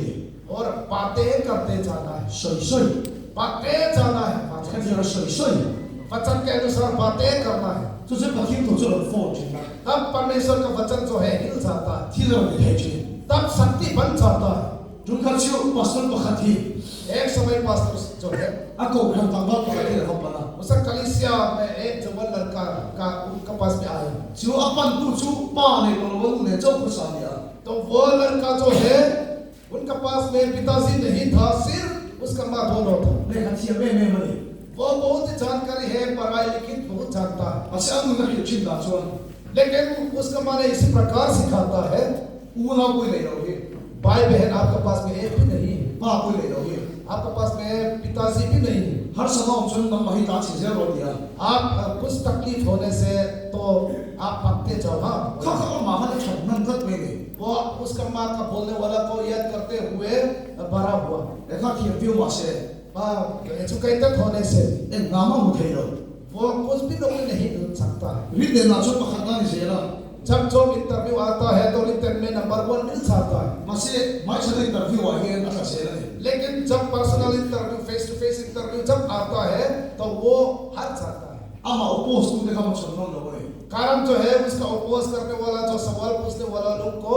और बातें करते जाना है soi soi बातें जाना है kan dia soi soi वचन के अनुसार बातें करना है तो से pakien तो चलो फोन चिंता तब परमेश्वर का वचन जो है हिल जाता है थिलो के है जे तब शक्ति बन जाता है जुन खर्चियो पास्टर बखती एक समय पास्टर जो है ako kan tangba pakati ro pala उस कलीसिया में एक जवान लड़का का उनके पास में आया जो अपन तू चू पा ने तो वो ने जो कुछ आ गया तो वो लड़का जो है उनके पास में पिताजी नहीं था सिर्फ उसका माँ दोनों था ने खर्चिया में मने वो बहुत ही जानकारी है पढ़ाई लिखित बहुत जानता है अच्छा अनु ने चिंता चो लेकिन उसका माँ ने इसी प्रकार सिखाता है वो ना कोई नहीं रहोगे भाई बहन आपके पास में एक भी नहीं है मां कोई नहीं रहोगे आपके पास में पिताजी भी नहीं है हर समय ऑप्शन नम वही ता चीजें रो दिया आप कुछ तकलीफ होने से तो आप पकते जाओ हाँ खा मां ने छमन तक में वो उसका माँ का बोलने वाला को याद करते हुए बड़ा हुआ देखा कि व्यू वासे एजुकेटेड होने से एक नामा मुखेरो वो कुछ भी लोग नहीं ढूंढ सकता है रिदे ना जो पखना नहीं सेला जब जो इंटरव्यू आता है तो इंटरव्यू में नंबर 1 मिल जाता है मसे माय से इंटरव्यू आ गया ना सेला लेकिन जब personal interview face to face interview जब आता है तो वो हार जाता है आमा ओपोस तू देखा मत सुनना लोगे कारण जो है उसका अपोज करने वाला जो सवाल पूछने वाला पल को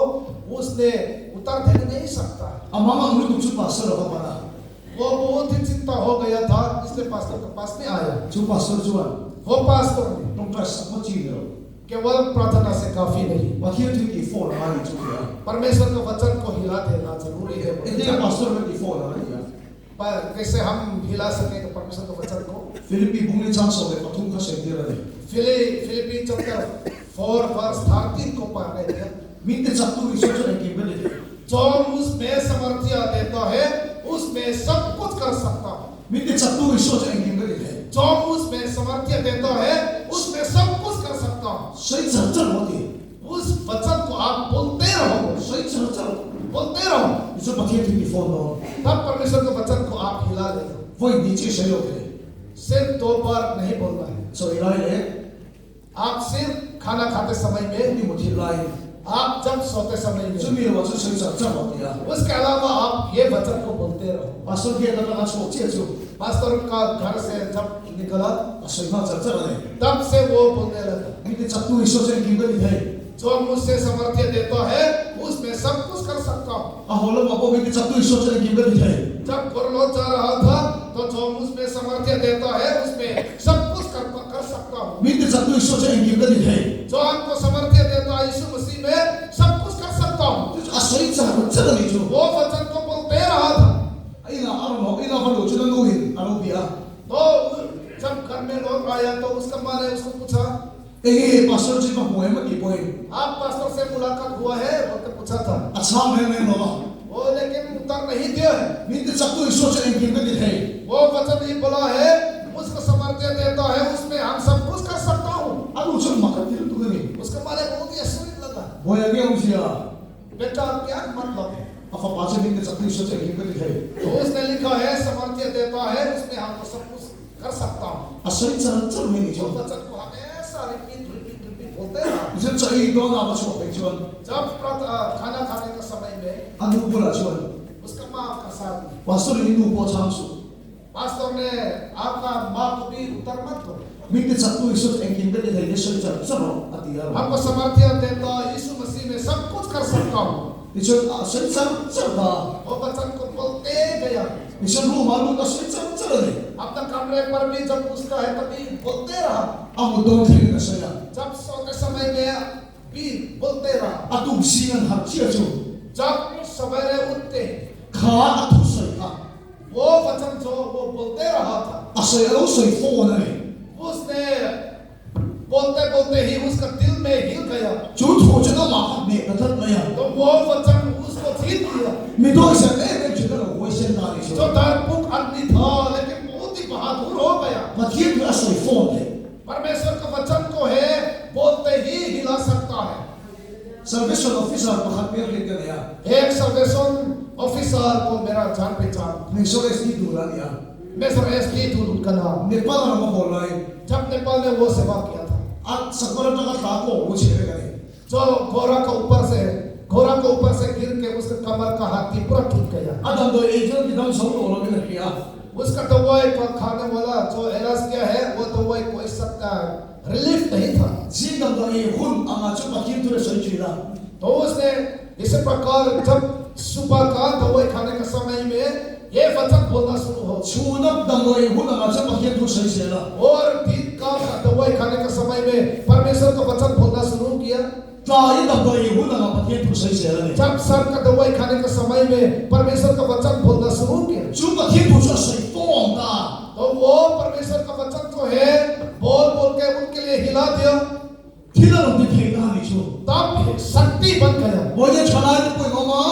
उसने उतर देने नहीं सकता। Amang ang lutuk su pastor ka para. वो बहुत ही चिंता हो गया था, इसलिए पास्टर के पास में आया। Su pastor juan. वो पास्टर ने Tong trust mo chino. केवल प्रार्थना से काफी नहीं, Wakil tu ki phone na ni chu ya. परमेश्वर के वचन को हिला देना जरूरी है। Hindi ka pastor ka ki phone na ni ya. पर कैसे हम हिला सकेंगे परमेश्वर के वचन को? Philippi bung ni chance le patung ka se dira ni. Philippi chapter 4 verse 13 को पढ़ रहे थे। Minte chaptu iso cha ki bele de. जो उसमें समर्थ्य देता है उसमें सब कुछ कर सकता हूँ। Minte chaptu iso cha ki bele de. जो उसमें समर्थ्य देता है उसमें सब कुछ कर सकता हूँ। Sai char char mo ti. उस वचन को आप बोलते रहो, Sai char char. बोलते रहो, Iso pakit tu ki phone no. तब परमेश्वर के वचन को आप हिला देते। Voi ni che se yo ke. सिर्फ 2 बार नहीं बोलना है। So ilai le. आप सिर्फ खाना खाते समय में, Ni mo thi lai. आप जब सोते समय में, Su mi wa su sai char char mo ti ya. उसके अलावा आप ये वचन को बोलते रहो। Pastor ki ka ka chok che chu. Pastor का घर से जब निकला Sai ma char char ne. तब से वो बोलने लगा, Minte chaptu iso cha ki bele de. जो मुझसे समर्थ्य देता है उसमें सब कुछ कर सकता हूँ। A holo ma ko minte chaptu iso cha ki bele de. जब गुरलोत जा रहा था तो जो मुझमें समर्थ्य देता है उसमें सब कुछ कर सकता हूँ। Minte chaptu iso cha ki bele de. जो हमको समर्थ्य देता है यीशु मसीह में सब कुछ कर सकता हूँ। A sai char char ni chu. वो वचन को बोलते रहा था। Ina aro no ina halu chu no hin aro bia. तो जब घर में लोग आया तो उसका माँ ने उसको पूछा, Ege pastor ji ma poema ki poe. आप पास्टर से मुलाकात हुआ है? बोलकर पूछा था। Acha me ne no. वो लेकिन उत्तर नहीं दिया है। Minte chaptu iso cha ki bele de. वो वचन ही बोला है मुझको समर्थ्य देता है उसमें हम सब कुछ कर सकता हूँ। Aro chu makati tu ni. उसका माँ ने बहुत ही आश्चर्य लगा, Boya ge um sia. बेटा क्या मतलब है? Afa pache minte chaptu iso cha ki bele de. तो उसने लिखा है समर्थ्य देता है उसमें हमको सब कुछ कर सकता हूँ। A sai char char me ni जो chu. वचन को हमेशा रिपीट बोलते रहा। Iso chai do na ba chu pe chu. जब खाना खाने का समय में Anu bola chu. उसका माँ का साथ में, Pastor ni nu po chang su. Pastor ने आपका माँ को भी उत्तर मत दो, Minte chaptu iso cha ki bele de sai char char ati ya. हमको समर्थ्य देता यीशु मसीह में सब कुछ कर सकता हूँ। Iso sai char char ba. वो वचन को बोलते गया। Iso lu malu ka sai char char ne. अपना कमरे पर भी जब उसका है तभी बोलते रहा, Amu dong thei na saya. जब सोते समय में भी बोलते रहा, Atum singan har chia chu. जब सवेरे उठते Kha atu sai ka. वो वचन जो वो बोलते रहा था, Asai alo sai fo na ne. उसने बोलते बोलते ही उसका दिल में हिल गया। Chu tho cha na ma ne ka that na ya. तो वो वचन उसको जीत लिया। Mi do sa ne ne chu na wo sen na ni chu. जो डरपोक आदमी था लेकिन बहुत ही बहादुर हो गया। Ma thien ka asai fo ne. परमेश्वर का वचन को है बोलते ही हिला सकता है। Salvation officer pa khat mer le ka ya. एक सर्वेशन ऑफिसर को मेरा जान पहचान, Ni so es ni du la ya. Mister ST tool उनका नाम, Ne pa na mo bolai. जब नेपाल में वो सेवा किया था, At sakara ta ka ta ko wo che ka ne. जो घोड़ा के ऊपर से गिर के उसके कमर का हाथी पूरा टूट गया। Adam do angel ki dam so lo lo ne ya. उसका दवाई का खाने वाला जो इलाज किया है वो दवाई कोई सकता रिलीफ नहीं था। Sin dam do e hun anga chu pa kin tu re sai chi la. तो उसने इसी प्रकार जब सुबह का दवाई खाने के समय में ये वचन बोलना शुरू हो, Chu na dam do e hun anga chu pa kin tu sai se la. और दिन का दवाई खाने के समय में परमेश्वर का वचन बोलना शुरू किया। Ta i dam do e hun anga pa kin tu sai se la ne. जब सर का दवाई खाने के समय में परमेश्वर का वचन बोलना शुरू किया, Chu pa kin tu chu sai fo ta. तो वो परमेश्वर का वचन जो है बोल बोल के उनके लिए हिला दिया। Kila lo ti thei na ni chu. तब शक्ति बन गया। Bo ye chana ni ko no ma.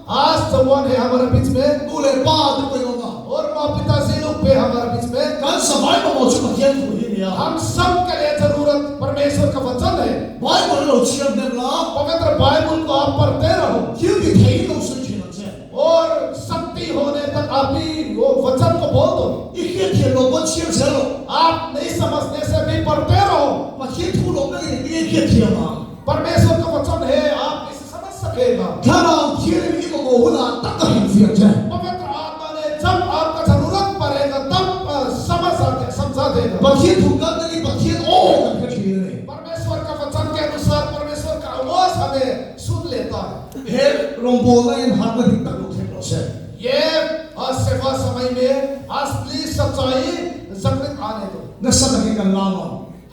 आज जवान है हमारे बीच में Tu le pa tu ko no ma. और माँ पिता से लोग पे हमारे बीच में, Kan samai pa mo chu pa kin tu hi ni ya. हम सब के लिए जरूरत परमेश्वर का वचन है। Bible lo chiam dem la. पवित्र बाइबल को आप पढ़ते रहो Kil ki thei lo sai chi na che. और शक्ति होने तक आप भी वो वचन को बोल दो। Ikhe thie lo bo chiam se lo. आप नहीं समझने से भी पढ़ते रहो। Pa kin tu lo na ni ikhe thie ma. परमेश्वर का वचन है, आप इसे समझ सकेगा। Kana kire ni mo ko huna ta ka hin fiat che. पवित्र आत्मा ने जब आपका जरूरत पड़ेगा तब समझा देगा। Pa kin tu ka ni pa kin o ka ka chi ne. परमेश्वर का वचन के अनुसार परमेश्वर का आवाज हमें सुन लेता है। हे रोंबो ना इन हाथ में दिक्कत होते हैं से ये सेवा समय में असली सच्चाई जागृत आने दो। नशा लगी का नाम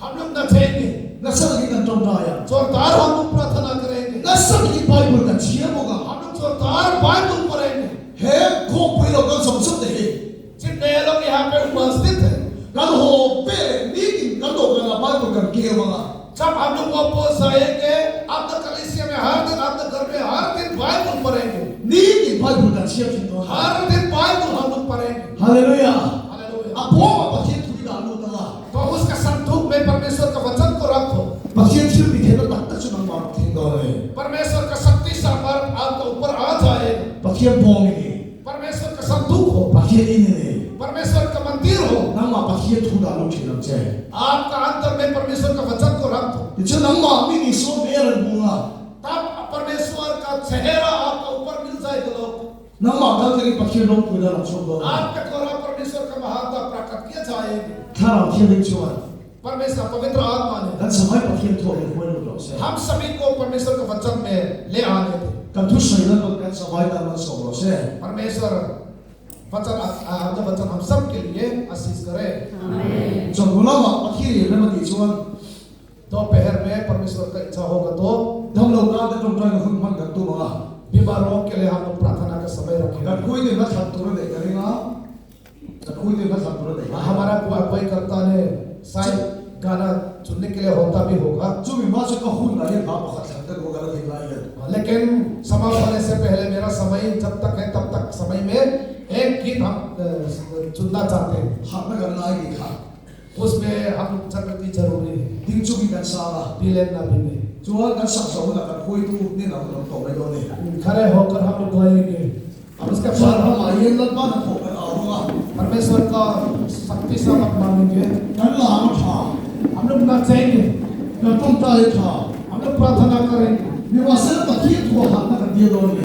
हम लोग नचेंगे, नशा लगी का टोंडाया जोरदार हम लोग प्रार्थना करेंगे, नशा लगी बाइबल का छिया होगा हम लोग जोरदार बाइबल पढ़ेंगे। हे को कोई लोग समझते हैं जितने लोग यहाँ पे उपस्थित हैं, कल हो पे मीटिंग कर दो ना बाइबल का के होगा जब हम लोग वापस आएंगे अपने कलीसिया में हर दिन, अपने घर में हर दिन बाइबल पढ़ेंगे, मीटिंग बाइबल का छिया छिंदो हर दिन बाइबल हम लोग पढ़ेंगे। Hallelujah hallelujah. अब वो बच्चे थोड़ी डालो ना तो उसका संदूक में परमेश्वर का वचन को रखो। बच्चे छिल भी थे तो तक तक सुना मार थी दोरे परमेश्वर का शक्ति सामर्थ आपके ऊपर आ जाए। बच्चे बोंगे परमेश्वर का संदूक हो, बच्चे इन्हें परमेश्वर का मंदिर हो, नम्मा बच्चे थोड़ा डालो छिलम से आपका अंतर में परमेश्वर का वचन को रख दो। जो नम्मा मिनी सो मेरे बुआ तब परमेश्वर का चेहरा आपका ऊपर मिल जाएगा। लोग नम्मा कल तक बच्चे लोग पूरा रखो दो आपके द्वारा परमेश्वर का महानता प्रकट किया जाएगी। थारा खेलिंग चुआ परमेश्वर पवित्र आत्मा ने dan samai pakian thole huai lo se हम सभी को परमेश्वर के वचन में ले आने दे। kan tu sai la lo kan samai da ma so lo se परमेश्वर वचन आपका वचन हम सब के लिए आशीष करे। आमीन। so guna ma pakiri le ma di chuan दोपहर में परमेश्वर का इच्छा होगा तो dam lo na da tong trai hun man kan tu ma बीमारों के लिए हम लोग प्रार्थना का समय रखेंगे। kan koi de ma that tu de karenga kan koi de ma that tu de हमारा कोई करता ने शायद गाना सुनने के लिए होता भी होगा, जो भी ma se ka hun na ye ba ba khat kan ko gala de lai ya लेकिन समाप्त होने से पहले मेरा समय जब तक है तब तक समय में एक गीत हम सुनना चाहते हैं। ha na kan lai ki kha उसमें हम जागृति जरूरी है, ding chu ki kan sa la पीले ना पीले। chuan kan sak so na kan koi tu ni na ko to mai lo ne खड़े होकर हम लोग गाएंगे। अब उसके sa बाद ha हम ma ye la ba na ko kan a ho ga परमेश्वर का शक्ति सामर्थ मांगेंगे, kan la ma tha हम लोग नाचेंगे, kan tong tai tha हम लोग प्रार्थना करेंगे। ni wa se pa ki tu ha na kan di lo ne